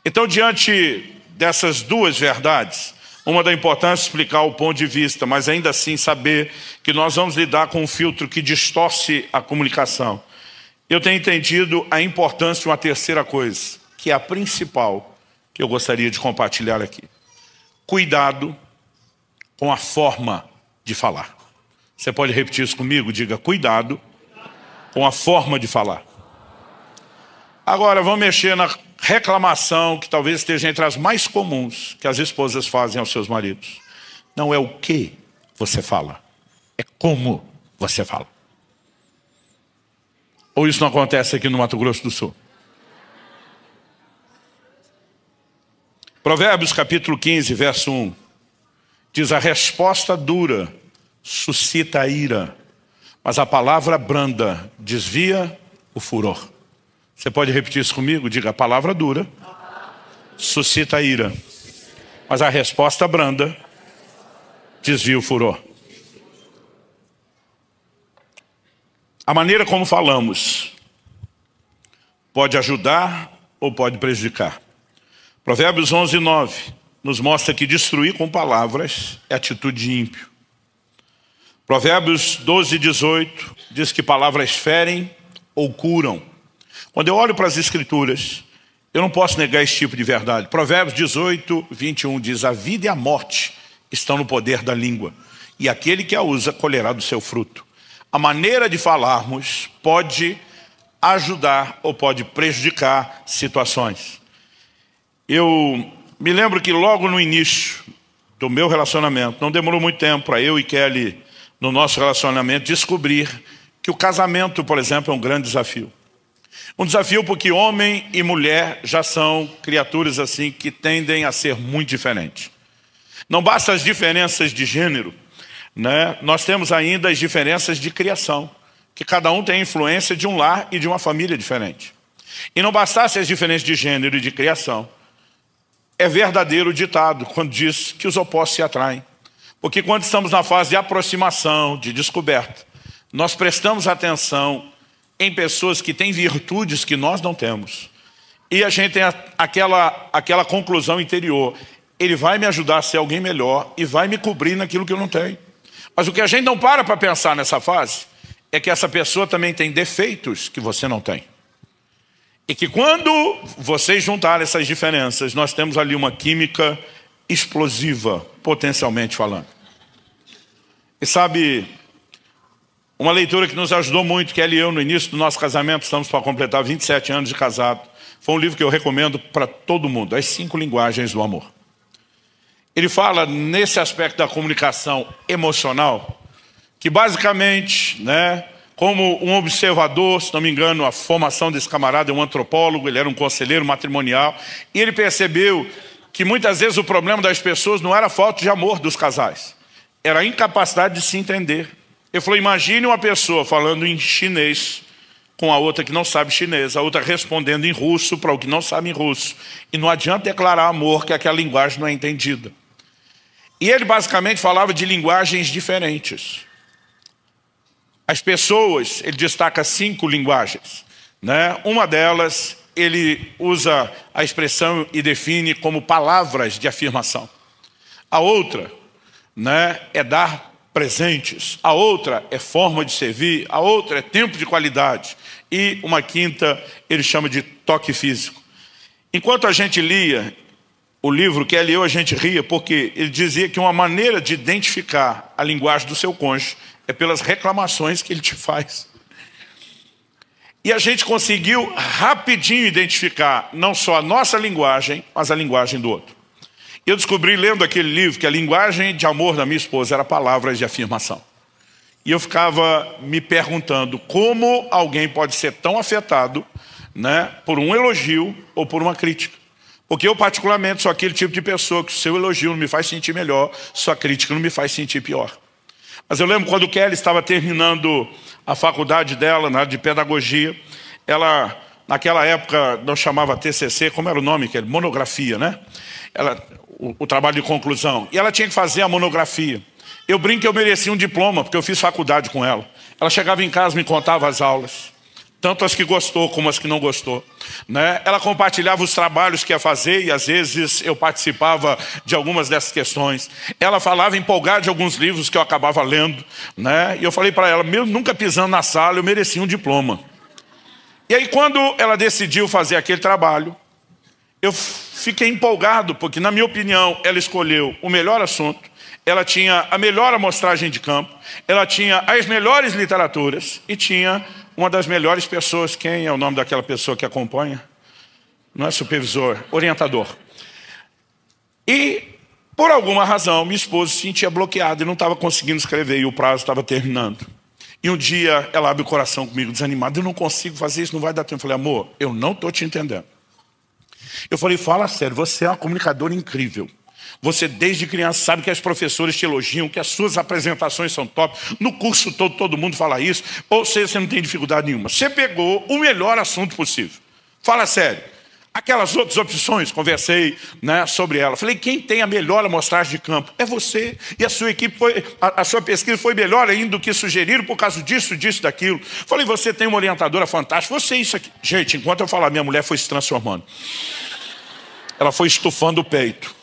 Então, diante dessas duas verdades, uma da importância de explicar o ponto de vista, mas ainda assim saber que nós vamos lidar com um filtro que distorce a comunicação. Eu tenho entendido a importância de uma terceira coisa, que é a principal, que eu gostaria de compartilhar aqui. Cuidado com a forma de falar. Você pode repetir isso comigo? Diga, cuidado com a forma de falar. Agora, vamos mexer na reclamação, que talvez esteja entre as mais comuns que as esposas fazem aos seus maridos. Não é o que você fala, é como você fala. Ou isso não acontece aqui no Mato Grosso do Sul? Provérbios capítulo 15, verso 1, diz, a resposta dura suscita a ira, mas a palavra branda desvia o furor. Você pode repetir isso comigo? Diga, a palavra dura suscita a ira, mas a resposta branda desvia o furor. A maneira como falamos pode ajudar ou pode prejudicar. Provérbios 11, 9 nos mostra que destruir com palavras é atitude de ímpio. Provérbios 12, 18 diz que palavras ferem ou curam. Quando eu olho para as Escrituras, eu não posso negar esse tipo de verdade. Provérbios 18, 21 diz, a vida e a morte estão no poder da língua, e aquele que a usa colherá do seu fruto. A maneira de falarmos pode ajudar ou pode prejudicar situações. Eu me lembro que logo no início do meu relacionamento, não demorou muito tempo para eu e Kelly, no nosso relacionamento, descobrir que o casamento, por exemplo, é um grande desafio. Um desafio porque homem e mulher já são criaturas assim que tendem a ser muito diferentes. Não basta as diferenças de gênero, né? Nós temos ainda as diferenças de criação, que cada um tem influência de um lar e de uma família diferente. E não bastasse as diferenças de gênero e de criação, é verdadeiro o ditado quando diz que os opostos se atraem. Porque quando estamos na fase de aproximação, de descoberta, nós prestamos atenção em pessoas que têm virtudes que nós não temos. E a gente tem aquela conclusão interior: ele vai me ajudar a ser alguém melhor e vai me cobrir naquilo que eu não tenho. Mas o que a gente não para pensar nessa fase é que essa pessoa também tem defeitos que você não tem. E que quando vocês juntarem essas diferenças, nós temos ali uma química explosiva, potencialmente falando. E sabe, uma leitura que nos ajudou muito, que ela e eu, no início do nosso casamento, estamos para completar 27 anos de casado, foi um livro que eu recomendo para todo mundo, As 5 Linguagens do Amor. Ele fala nesse aspecto da comunicação emocional, que basicamente, né, como um observador, se não me engano, a formação desse camarada é um antropólogo, ele era um conselheiro matrimonial, e ele percebeu que muitas vezes o problema das pessoas não era a falta de amor dos casais, era a incapacidade de se entender. Ele falou: imagine uma pessoa falando em chinês com a outra que não sabe chinês, a outra respondendo em russo para o que não sabe em russo, e não adianta declarar amor, que aquela linguagem não é entendida. E ele basicamente falava de linguagens diferentes. As pessoas, ele destaca 5 linguagens, né? Uma delas, ele usa a expressão e define como palavras de afirmação. A outra, né, é dar presentes. A outra é forma de servir. A outra é tempo de qualidade. E uma quinta, ele chama de toque físico. Enquanto a gente lia o livro, que ele e eu, a gente ria, porque ele dizia que uma maneira de identificar a linguagem do seu cônjuge é pelas reclamações que ele te faz. E a gente conseguiu rapidinho identificar não só a nossa linguagem, mas a linguagem do outro. E eu descobri, lendo aquele livro, que a linguagem de amor da minha esposa era palavras de afirmação. E eu ficava me perguntando como alguém pode ser tão afetado, né, por um elogio ou por uma crítica. Porque eu, particularmente, sou aquele tipo de pessoa que o seu elogio não me faz sentir melhor, sua crítica não me faz sentir pior. Mas eu lembro quando Kelly estava terminando a faculdade dela, na área de pedagogia, ela, naquela época, não chamava TCC, como era o nome, Kelly? Monografia, né? O trabalho de conclusão. E ela tinha que fazer a monografia. Eu brinco que eu merecia um diploma, porque eu fiz faculdade com ela. Ela chegava em casa e me contava as aulas. Tanto as que gostou como as que não gostou, né? Ela compartilhava os trabalhos que ia fazer e às vezes eu participava de algumas dessas questões. Ela falava empolgada de alguns livros que eu acabava lendo, né? E eu falei para ela, mesmo nunca pisando na sala, eu merecia um diploma. E aí quando ela decidiu fazer aquele trabalho, eu fiquei empolgado, porque na minha opinião ela escolheu o melhor assunto, ela tinha a melhor amostragem de campo, ela tinha as melhores literaturas e tinha uma das melhores pessoas. Quem é o nome daquela pessoa que acompanha? Não é supervisor, orientador. E, por alguma razão, minha esposa se sentia bloqueada e não estava conseguindo escrever, e o prazo estava terminando. E um dia ela abre o coração comigo, desanimada: eu não consigo fazer isso, não vai dar tempo. Eu falei: amor, eu não estou te entendendo. Eu falei: fala sério, você é uma comunicadora incrível. Você desde criança sabe que as professoras te elogiam, que as suas apresentações são top. No curso todo mundo fala isso. Ou seja, você não tem dificuldade nenhuma. Você pegou o melhor assunto possível. Fala sério. Aquelas outras opções, conversei, né, sobre ela. Falei: quem tem a melhor amostragem de campo é você. E a sua equipe a sua pesquisa foi melhor ainda do que sugeriram por causa disso, daquilo. Falei: você tem uma orientadora fantástica. Você isso aqui. Gente, enquanto eu falava, minha mulher foi se transformando. Ela foi estufando o peito.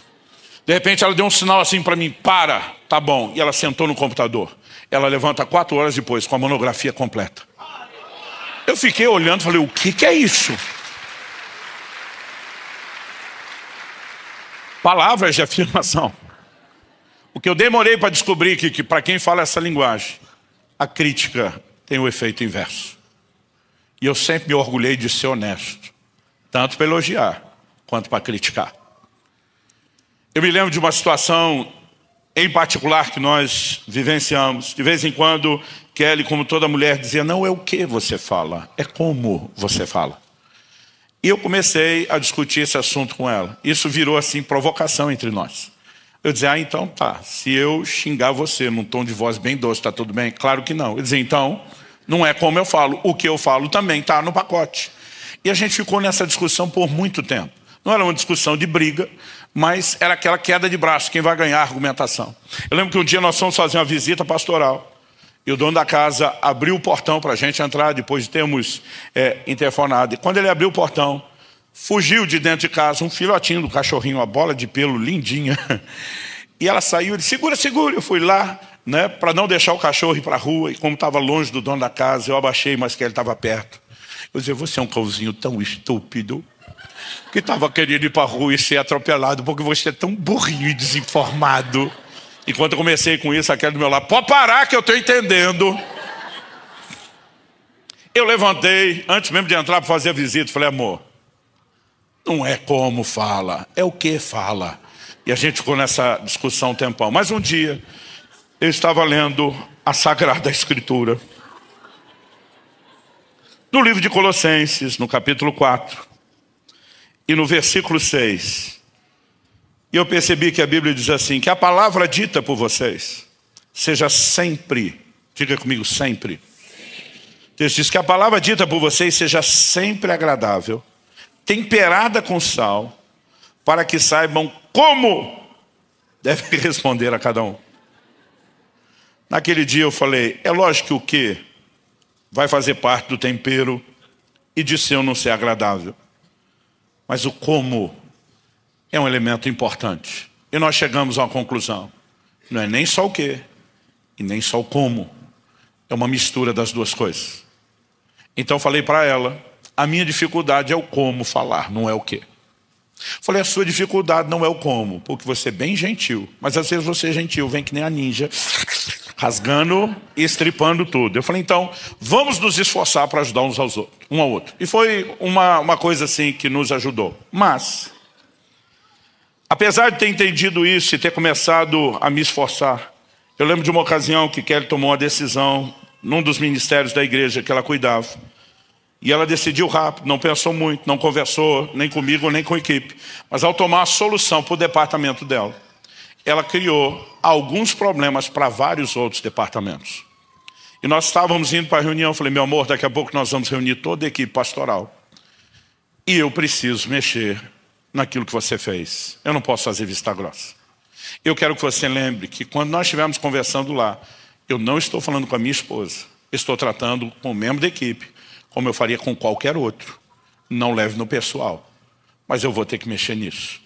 De repente ela deu um sinal assim para mim: para, tá bom. E ela sentou no computador. Ela levanta 4 horas depois com a monografia completa. Eu fiquei olhando e falei: o que é isso? Palavras de afirmação. O que eu demorei para descobrir que para quem fala essa linguagem, a crítica tem o efeito inverso. E eu sempre me orgulhei de ser honesto, tanto para elogiar quanto para criticar. Eu me lembro de uma situação em particular que nós vivenciamos. De vez em quando, Kelly, como toda mulher, dizia, não é o que você fala, é como você fala. E eu comecei a discutir esse assunto com ela. Isso virou assim provocação entre nós. Eu dizia, então tá, se eu xingar você num tom de voz bem doce, tá tudo bem? Claro que não. Eu dizia, então, não é como eu falo, o que eu falo também está no pacote. E a gente ficou nessa discussão por muito tempo. Não era uma discussão de briga, mas era aquela queda de braço, quem vai ganhar a argumentação. Eu lembro que um dia nós fomos fazer uma visita pastoral, e o dono da casa abriu o portão para a gente entrar, depois de termos interfonado. E quando ele abriu o portão, fugiu de dentro de casa um filhotinho do cachorrinho, uma bola de pelo lindinha. E ela saiu e disse, segura, segura. Eu fui lá, né, para não deixar o cachorro ir para a rua. E como estava longe do dono da casa, eu abaixei, mas que ele estava perto. Eu dizia, você é um cãozinho tão estúpido, que estava querendo ir para a rua e ser atropelado, porque você é tão burrinho e desinformado. E quando eu comecei com isso, aquele do meu lado, pode parar que eu estou entendendo. Eu levantei, antes mesmo de entrar para fazer a visita, falei, amor, não é como fala, é o que fala. E a gente ficou nessa discussão um tempão. Mas um dia, eu estava lendo a Sagrada Escritura. No livro de Colossenses, no capítulo 4. E no versículo 6. E eu percebi que a Bíblia diz assim, que a palavra dita por vocês seja sempre, diga comigo, sempre. Deus diz que a palavra dita por vocês seja sempre agradável, temperada com sal, para que saibam como deve responder a cada um. Naquele dia eu falei, é lógico que o que vai fazer parte do tempero e de ser ou não ser agradável. Mas o como é um elemento importante. E nós chegamos a uma conclusão. Não é nem só o que e nem só o como. É uma mistura das duas coisas. Então eu falei para ela, a minha dificuldade é o como falar, não é o que. Falei, a sua dificuldade não é o como, porque você é bem gentil. Mas às vezes você é gentil, vem que nem a ninja, rasgando e estripando tudo. Eu falei, então, vamos nos esforçar para ajudar uns aos outros, um ao outro. E foi uma coisa assim que nos ajudou. Mas, apesar de ter entendido isso e ter começado a me esforçar, eu lembro de uma ocasião que Kelly tomou uma decisão num dos ministérios da igreja que ela cuidava. E ela decidiu rápido, não pensou muito, não conversou nem comigo nem com a equipe. Mas ao tomar a solução para o departamento dela, ela criou alguns problemas para vários outros departamentos. E nós estávamos indo para a reunião, eu falei, meu amor, daqui a pouco nós vamos reunir toda a equipe pastoral. E eu preciso mexer naquilo que você fez. Eu não posso fazer vista grossa. Eu quero que você lembre que quando nós estivermos conversando lá, eu não estou falando com a minha esposa, estou tratando com o membro da equipe, como eu faria com qualquer outro. Não leve no pessoal, mas eu vou ter que mexer nisso.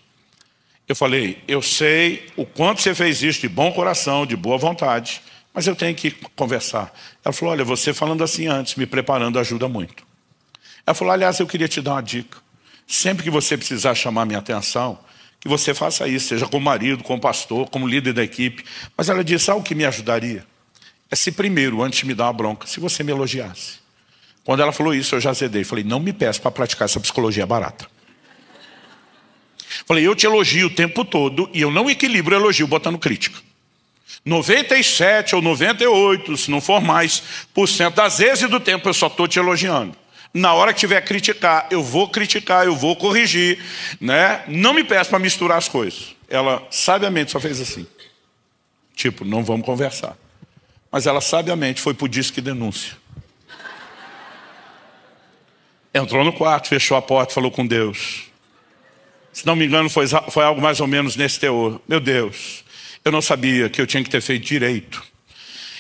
Eu falei, eu sei o quanto você fez isso de bom coração, de boa vontade, mas eu tenho que conversar. Ela falou, olha, você falando assim antes, me preparando ajuda muito. Ela falou, aliás, eu queria te dar uma dica. Sempre que você precisar chamar minha atenção, que você faça isso, seja como marido, como pastor, como líder da equipe. Mas ela disse, sabe o que me ajudaria? É se primeiro, antes de me dar uma bronca, se você me elogiasse. Quando ela falou isso, eu já azedei. Falei, não me peça para praticar essa psicologia barata. Falei, eu te elogio o tempo todo e eu não equilibro o elogio botando crítica. 97 ou 98, se não for mais, % das vezes do tempo eu só estou te elogiando. Na hora que tiver que criticar, eu vou corrigir, né? Não me peça para misturar as coisas. Ela sabiamente só fez assim. Tipo, não vamos conversar. Mas ela sabiamente foi por disque denúncia. Entrou no quarto, fechou a porta, falou com Deus. Se não me engano, foi algo mais ou menos nesse teor. Meu Deus, eu não sabia que eu tinha que ter feito direito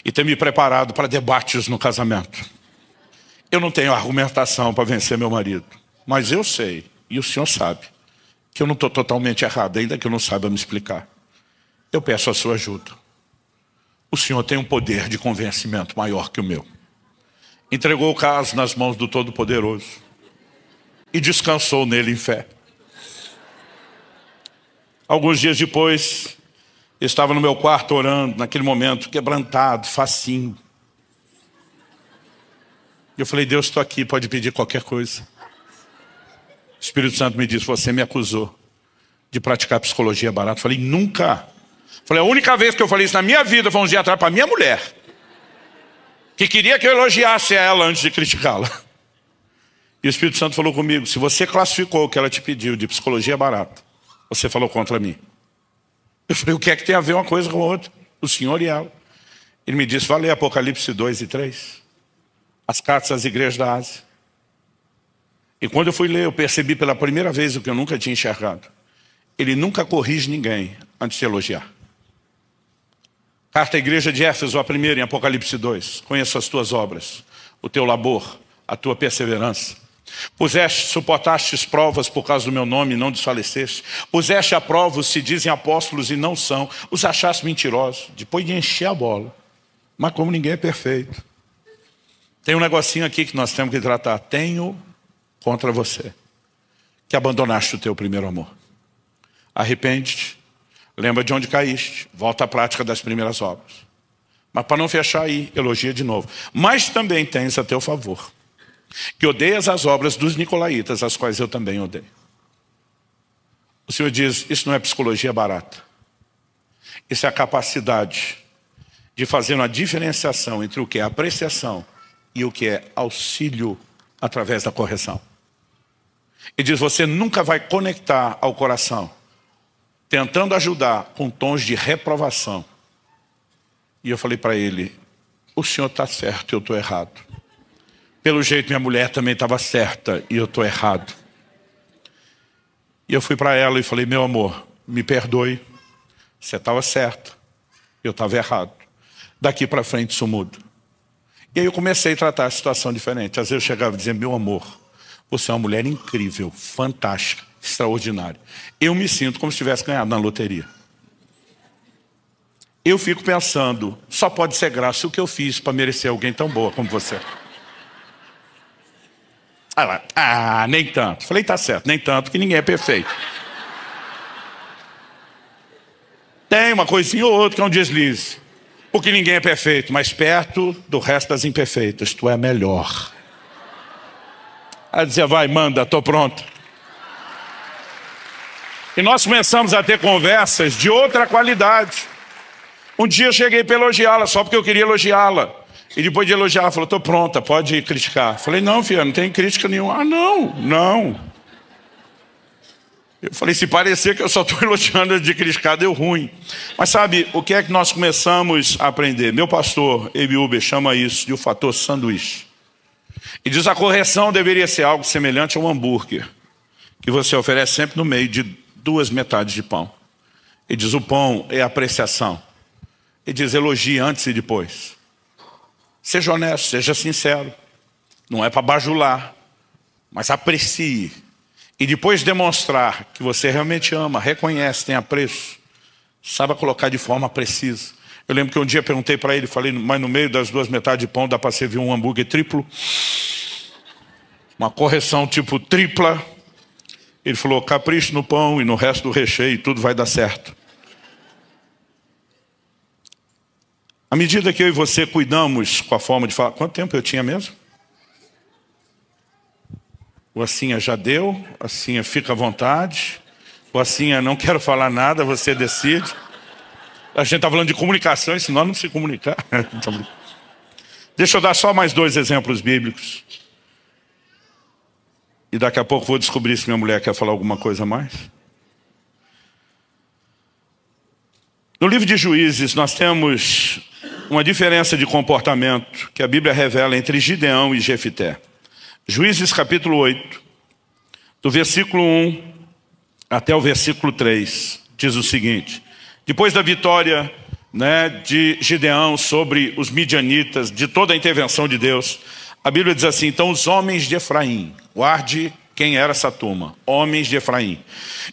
e ter me preparado para debates no casamento. Eu não tenho argumentação para vencer meu marido, mas eu sei, e o senhor sabe, que eu não estou totalmente errado, ainda que eu não saiba me explicar. Eu peço a sua ajuda. O senhor tem um poder de convencimento maior que o meu. Entregou o caso nas mãos do Todo-Poderoso e descansou nele em fé. Alguns dias depois, eu estava no meu quarto orando, naquele momento, quebrantado, facinho. Eu falei, Deus, estou aqui, pode pedir qualquer coisa. O Espírito Santo me disse, você me acusou de praticar psicologia barata. Eu falei, nunca. Eu falei, a única vez que eu falei isso na minha vida foi uns dias atrás para minha mulher, que queria que eu elogiasse ela antes de criticá-la. E o Espírito Santo falou comigo, se você classificou o que ela te pediu de psicologia barata, você falou contra mim. Eu falei, o que é que tem a ver uma coisa com a outra? O Senhor e ela. Ele me disse, vai ler Apocalipse 2 e 3. As cartas às igrejas da Ásia. E quando eu fui ler, eu percebi pela primeira vez o que eu nunca tinha enxergado. Ele nunca corrige ninguém antes de elogiar. Carta à igreja de Éfeso, a primeira, em Apocalipse 2. Conheço as tuas obras, o teu labor, a tua perseverança. Suportastes provas por causa do meu nome e não desfaleceste. Puseste a prova os se dizem apóstolos e não são. Os achaste mentirosos, depois de encher a bola. Mas como ninguém é perfeito. Tem um negocinho aqui que nós temos que tratar. Tenho contra você que abandonaste o teu primeiro amor. Arrepende-te, lembra de onde caíste, volta à prática das primeiras obras. Mas para não fechar aí, elogia de novo. Mas também tens a teu favor que odeias as obras dos nicolaítas, as quais eu também odeio. O Senhor diz, isso não é psicologia barata. Isso é a capacidade de fazer uma diferenciação entre o que é apreciação e o que é auxílio através da correção. E diz, você nunca vai conectar ao coração, tentando ajudar com tons de reprovação. E eu falei para ele, o senhor está certo e eu estou errado. Pelo jeito minha mulher também estava certa e eu estou errado. E eu fui para ela e falei, meu amor, me perdoe, você estava certo, eu estava errado. Daqui para frente isso muda. E aí eu comecei a tratar a situação diferente. Às vezes eu chegava e dizia, meu amor, você é uma mulher incrível, fantástica, extraordinária. Eu me sinto como se tivesse ganhado na loteria. Eu fico pensando, só pode ser graça o que eu fiz para merecer alguém tão boa como você. Nem tanto. Falei, tá certo, nem tanto, que ninguém é perfeito. Tem uma coisinha ou outra que é um deslize. Porque ninguém é perfeito, mas perto do resto das imperfeitas, tu é melhor. Ela dizia, vai, manda, estou pronto. E nós começamos a ter conversas de outra qualidade. Um dia eu cheguei para elogiá-la, só porque eu queria elogiá-la. E depois de elogiar, ela falou, estou pronta, pode criticar. Falei, não, filha, não tem crítica nenhuma. Ah, não. Eu falei, se parecer que eu só estou elogiando de criticar, deu ruim. Mas sabe, o que é que nós começamos a aprender? Meu pastor, Ebiúber, chama isso de o fator sanduíche. E diz, a correção deveria ser algo semelhante a um hambúrguer, que você oferece sempre no meio de 2 metades de pão. E diz, o pão é apreciação. E diz, elogie antes e depois. Seja honesto, seja sincero. Não é para bajular, mas aprecie. E depois demonstrar que você realmente ama, reconhece, tem apreço, saiba colocar de forma precisa. Eu lembro que um dia perguntei para ele, falei, mas no meio das 2 metades de pão dá para servir um hambúrguer triplo? Uma correção tipo tripla. Ele falou, capricho no pão e no resto do recheio, tudo vai dar certo. À medida que eu e você cuidamos com a forma de falar... Quanto tempo eu tinha mesmo? O Assinha já deu, Assinha fica à vontade. O Assinha não quero falar nada, você decide. A gente está falando de comunicação, senão não se comunicar. Deixa eu dar só mais 2 exemplos bíblicos. E daqui a pouco vou descobrir se minha mulher quer falar alguma coisa a mais. No livro de Juízes nós temos uma diferença de comportamento que a Bíblia revela entre Gideão e Jefité. Juízes capítulo 8, do versículo 1 até o versículo 3, diz o seguinte. Depois da vitória de Gideão sobre os midianitas, de toda a intervenção de Deus, a Bíblia diz assim, então os homens de Efraim, guarde quem era essa turma, homens de Efraim,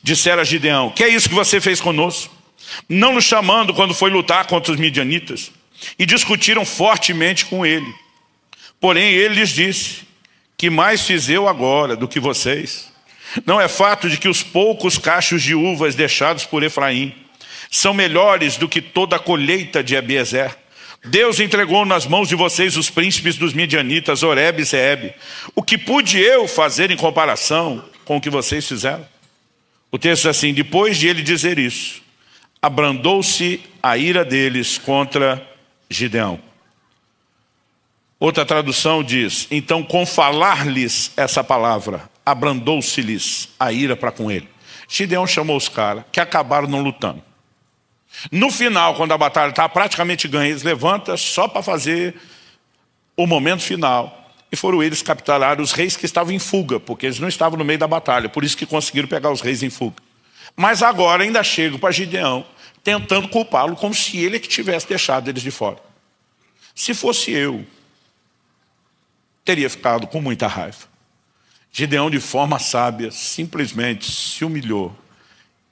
disseram a Gideão, que é isso que você fez conosco? Não nos chamando quando foi lutar contra os midianitas, e discutiram fortemente com ele. Porém ele lhes disse, que mais fiz eu agora do que vocês? Não é fato de que os poucos cachos de uvas deixados por Efraim são melhores do que toda a colheita de Abiezer? Deus entregou nas mãos de vocês os príncipes dos midianitas, Oreb e Zeeb. O que pude eu fazer em comparação com o que vocês fizeram? O texto diz assim: depois de ele dizer isso, abrandou-se a ira deles contra Gideão. Outra tradução diz: então com falar-lhes essa palavra, abrandou-se-lhes a ira para com ele. Gideão chamou os caras que acabaram não lutando. No final, quando a batalha está praticamente ganha, eles levantam só para fazer o momento final. E foram eles capturar os reis que estavam em fuga, porque eles não estavam no meio da batalha, por isso que conseguiram pegar os reis em fuga. Mas agora ainda chegam para Gideão, tentando culpá-lo, como se ele é que tivesse deixado eles de fora. Se fosse eu, teria ficado com muita raiva. Gideão, de forma sábia, simplesmente se humilhou.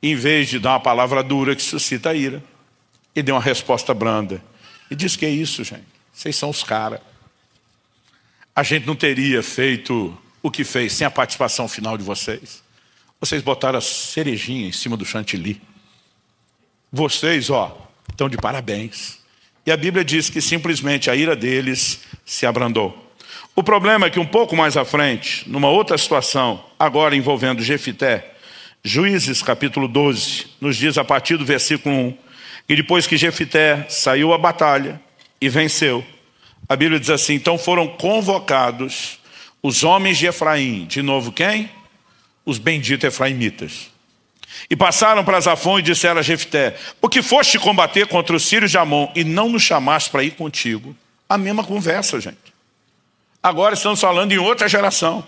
Em vez de dar uma palavra dura que suscita a ira, ele deu uma resposta branda. E disse: que é isso, gente? Vocês são os caras. A gente não teria feito o que fez sem a participação final de vocês. Vocês botaram a cerejinha em cima do chantilly. Vocês, estão de parabéns. E a Bíblia diz que simplesmente a ira deles se abrandou. O problema é que um pouco mais à frente, numa outra situação, agora envolvendo Jefité, Juízes capítulo 12, nos diz a partir do versículo 1, e depois que Jefité saiu à batalha e venceu, a Bíblia diz assim: então foram convocados os homens de Efraim. De novo quem? Os benditos efraimitas. E passaram para Zafon e disseram a Jefité: por que foste combater contra os sírios de Amon e não nos chamaste para ir contigo? A mesma conversa, gente. Agora estamos falando em outra geração.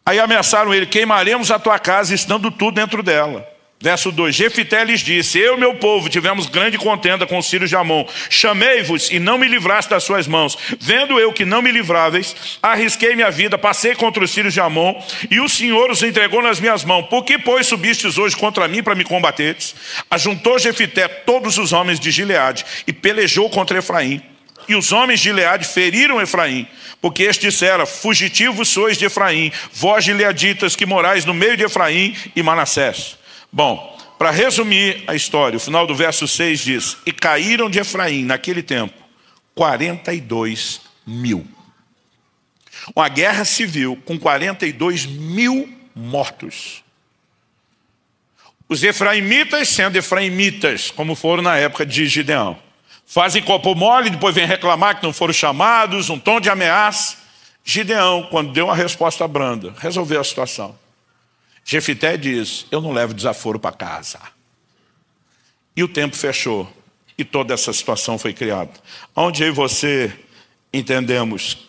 Aí ameaçaram ele: queimaremos a tua casa estando tu dentro dela. Verso 2, Jefité lhes disse: eu e meu povo tivemos grande contenda com os sírios de Amon. Chamei-vos e não me livraste das suas mãos. Vendo eu que não me livráveis, arrisquei minha vida, passei contra os sírios de Amon, e o Senhor os entregou nas minhas mãos. Por que, pois, subistes hoje contra mim para me combateres? Ajuntou Jefité todos os homens de Gileade e pelejou contra Efraim. E os homens de Gileade feriram Efraim, porque este dissera: fugitivos sois de Efraim, vós gileaditas que morais no meio de Efraim e Manassés. Bom, para resumir a história, o final do verso 6 diz: e caíram de Efraim naquele tempo 42 mil. Uma guerra civil com 42 mil mortos. Os efraimitas sendo efraimitas, como foram na época de Gideão. Fazem copo mole, depois vem reclamar que não foram chamados, um tom de ameaça. Gideão, quando deu uma resposta branda, resolveu a situação. Jefité diz: eu não levo desaforo para casa. E o tempo fechou, e toda essa situação foi criada. Onde eu e você entendemos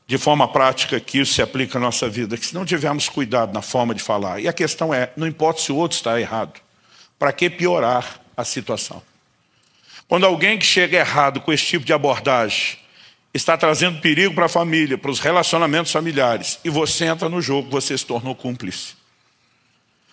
de forma prática que isso se aplica à nossa vida, que se não tivermos cuidado na forma de falar, e a questão é, não importa se o outro está errado, para que piorar a situação? Quando alguém que chega errado com esse tipo de abordagem está trazendo perigo para a família, para os relacionamentos familiares, e você entra no jogo, você se tornou cúmplice.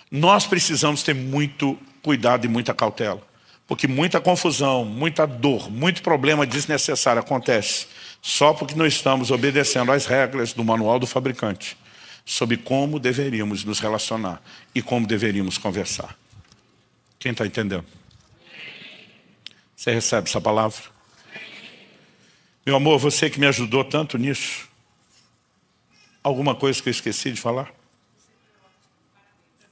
Nós precisamos ter muito cuidado e muita cautela, porque muita confusão, muita dor, muito problema desnecessário acontece só porque não estamos obedecendo às regras do manual do fabricante sobre como deveríamos nos relacionar e como deveríamos conversar. Quem está entendendo? Você recebe essa palavra? Meu amor, você que me ajudou tanto nisso, alguma coisa que eu esqueci de falar?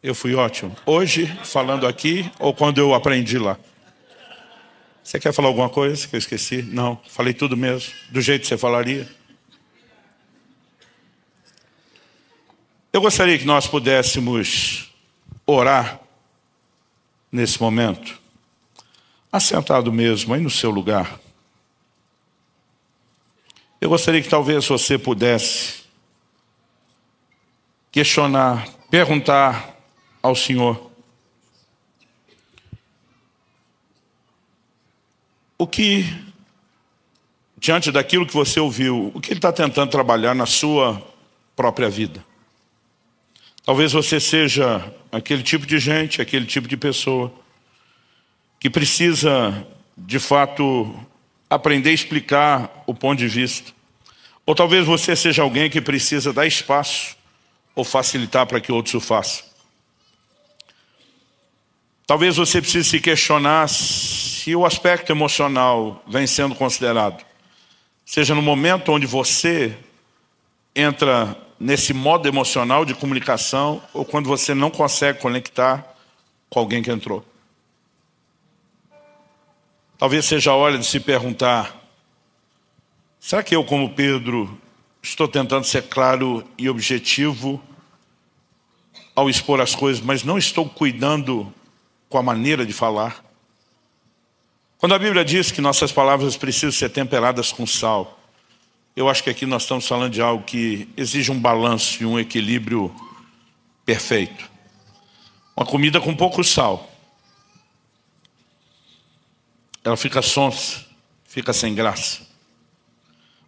Eu fui ótimo. Hoje, falando aqui, ou quando eu aprendi lá? Você quer falar alguma coisa que eu esqueci? Não, falei tudo mesmo, do jeito que você falaria. Eu gostaria que nós pudéssemos orar nesse momento, assentado mesmo, aí no seu lugar. Eu gostaria que talvez você pudesse questionar, perguntar ao Senhor: o que, diante daquilo que você ouviu, o que Ele está tentando trabalhar na sua própria vida? Talvez você seja aquele tipo de gente, aquele tipo de pessoa que precisa, de fato, aprender a explicar o ponto de vista. Ou talvez você seja alguém que precisa dar espaço ou facilitar para que outros o façam. Talvez você precise se questionar se o aspecto emocional vem sendo considerado. Seja no momento onde você entra nesse modo emocional de comunicação ou quando você não consegue conectar com alguém que entrou. Talvez seja a hora de se perguntar: será que eu, como Pedro, estou tentando ser claro e objetivo ao expor as coisas, mas não estou cuidando com a maneira de falar? Quando a Bíblia diz que nossas palavras precisam ser temperadas com sal, eu acho que aqui nós estamos falando de algo que exige um balanço e um equilíbrio perfeito. Uma comida com pouco sal, ela fica sonsa, fica sem graça.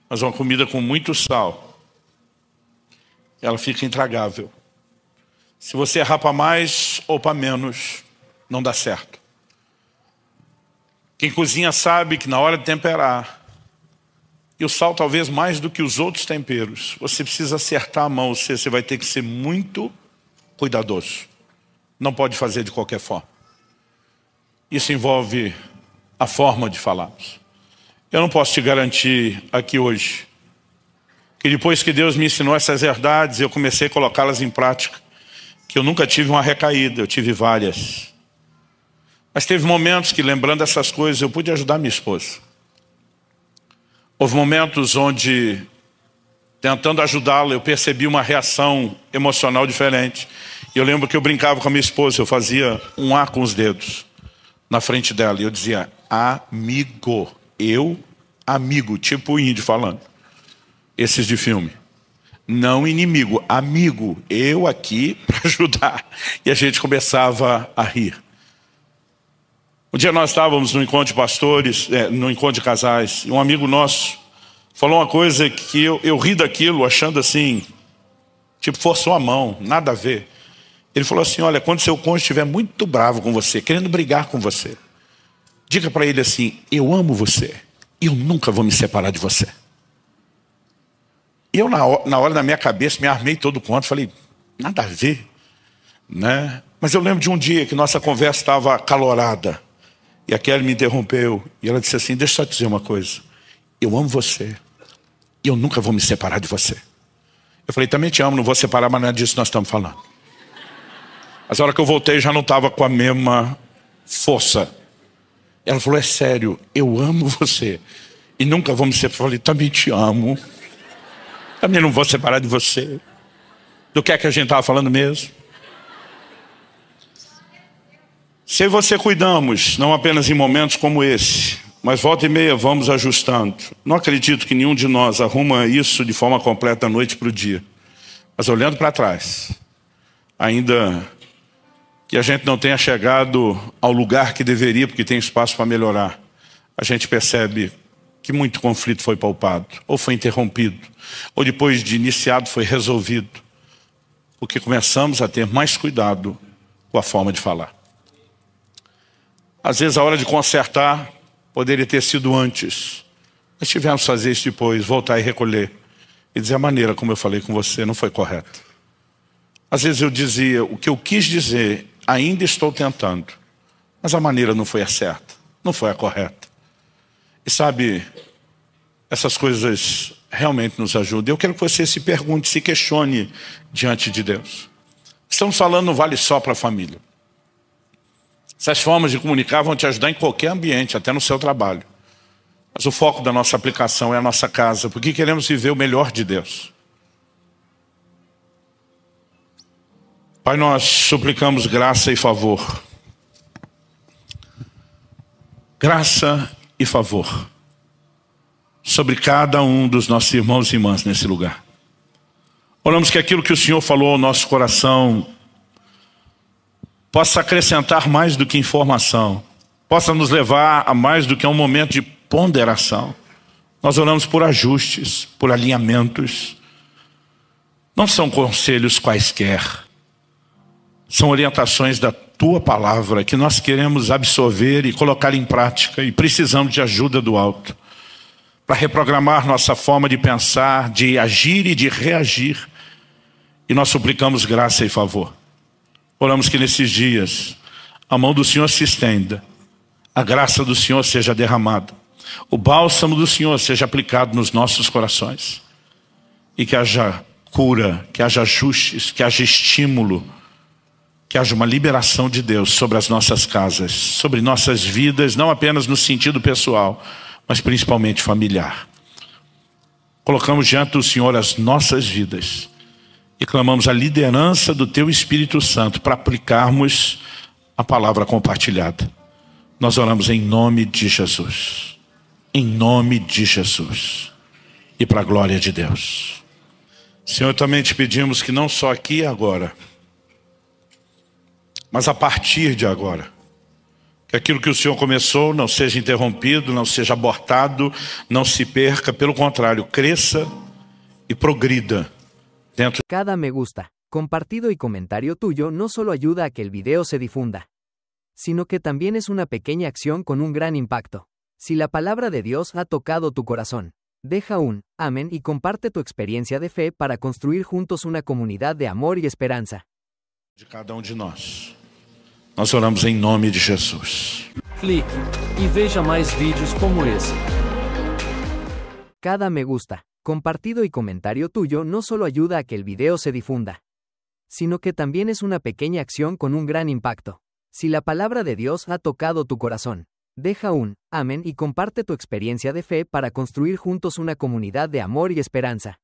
Mas uma comida com muito sal, ela fica intragável. Se você errar para mais ou para menos, não dá certo. Quem cozinha sabe que na hora de temperar, e o sal talvez mais do que os outros temperos, você precisa acertar a mão, você vai ter que ser muito cuidadoso. Não pode fazer de qualquer forma. Isso envolve a forma de falarmos. Eu não posso te garantir aqui hoje que depois que Deus me ensinou essas verdades, eu comecei a colocá-las em prática, que eu nunca tive uma recaída, eu tive várias. Mas teve momentos que, lembrando essas coisas, eu pude ajudar minha esposa. Houve momentos onde, tentando ajudá-la, eu percebi uma reação emocional diferente. E eu lembro que eu brincava com a minha esposa, eu fazia um A com os dedos na frente dela. E eu dizia: amigo, amigo, tipo o índio falando. Esses de filme. Não inimigo, amigo, eu aqui para ajudar. E a gente começava a rir. Um dia nós estávamos no encontro de pastores, no encontro de casais, e um amigo nosso falou uma coisa que eu ri daquilo, achando assim, tipo, forçou a mão, nada a ver. Ele falou assim: olha, quando seu cônjuge estiver muito bravo com você, querendo brigar com você, diga para ele assim: eu amo você, e eu nunca vou me separar de você. Eu, na hora da minha cabeça, me armei todo o conto, falei, nada a ver, né? Mas eu lembro de um dia que nossa conversa estava acalorada, e a Kelly me interrompeu, e ela disse assim: deixa eu só te dizer uma coisa, eu amo você, e eu nunca vou me separar de você. Eu falei, também te amo, não vou separar, mas não é disso que nós estamos falando. Mas a hora que eu voltei, já não estava com a mesma força. Ela falou, é sério, eu amo você, e nunca vou me separar. Eu falei, também te amo, também não vou separar de você. Do que é que a gente estava falando mesmo? Se você cuidamos, não apenas em momentos como esse, mas volta e meia vamos ajustando. Não acredito que nenhum de nós arruma isso de forma completa da noite para o dia. Mas olhando para trás, ainda que a gente não tenha chegado ao lugar que deveria, porque tem espaço para melhorar, a gente percebe que muito conflito foi poupado, ou foi interrompido, ou depois de iniciado foi resolvido, porque começamos a ter mais cuidado com a forma de falar. Às vezes a hora de consertar poderia ter sido antes, mas tivemos que fazer isso depois, voltar e recolher, e dizer: a maneira como eu falei com você não foi correta. Às vezes eu dizia o que eu quis dizer, ainda estou tentando, mas a maneira não foi a certa, não foi a correta. E sabe, essas coisas realmente nos ajudam. Eu quero que você se pergunte, se questione diante de Deus. Estamos falando, não vale só para a família. Essas formas de comunicar vão te ajudar em qualquer ambiente, até no seu trabalho. Mas o foco da nossa aplicação é a nossa casa, porque queremos viver o melhor de Deus. Pai, nós suplicamos graça e favor. Graça e favor sobre cada um dos nossos irmãos e irmãs nesse lugar. Oramos que aquilo que o Senhor falou ao nosso coração possa acrescentar mais do que informação, possa nos levar a mais do que um momento de ponderação. Nós oramos por ajustes, por alinhamentos. Não são conselhos quaisquer, são orientações da Tua palavra que nós queremos absorver e colocar em prática, e precisamos de ajuda do alto para reprogramar nossa forma de pensar, de agir e de reagir. E nós suplicamos graça e favor. Oramos que nesses dias a mão do Senhor se estenda, a graça do Senhor seja derramada, o bálsamo do Senhor seja aplicado nos nossos corações, e que haja cura, que haja ajustes, que haja estímulo, que haja uma liberação de Deus sobre as nossas casas, sobre nossas vidas, não apenas no sentido pessoal, mas principalmente familiar. Colocamos diante do Senhor as nossas vidas e clamamos a liderança do Teu Espírito Santo para aplicarmos a palavra compartilhada. Nós oramos em nome de Jesus. Em nome de Jesus. E para a glória de Deus. Senhor, também te pedimos que não só aqui e agora, mas a partir de agora, que aquilo que o Senhor começou não seja interrompido, não seja abortado, não se perca, pelo contrário, cresça e progrida dentro. Cada me gusta, compartido y comentario tuyo no solo ayuda a que el video se difunda, sino que también es una pequeña acción con un gran impacto. Si la palabra de Dios ha tocado tu corazón, deja un amén y comparte tu experiencia de fe para construir juntos una comunidad de amor y esperanza. De cada de nós. Nós oramos em nome de Jesus. Clique e veja mais vídeos como esse. Cada me gusta, compartido y comentario tuyo no solo ayuda a que el video se difunda, sino que también es una pequeña acción con un gran impacto. Si la palabra de Dios ha tocado tu corazón, deja un amén y comparte tu experiencia de fe para construir juntos una comunidad de amor y esperanza.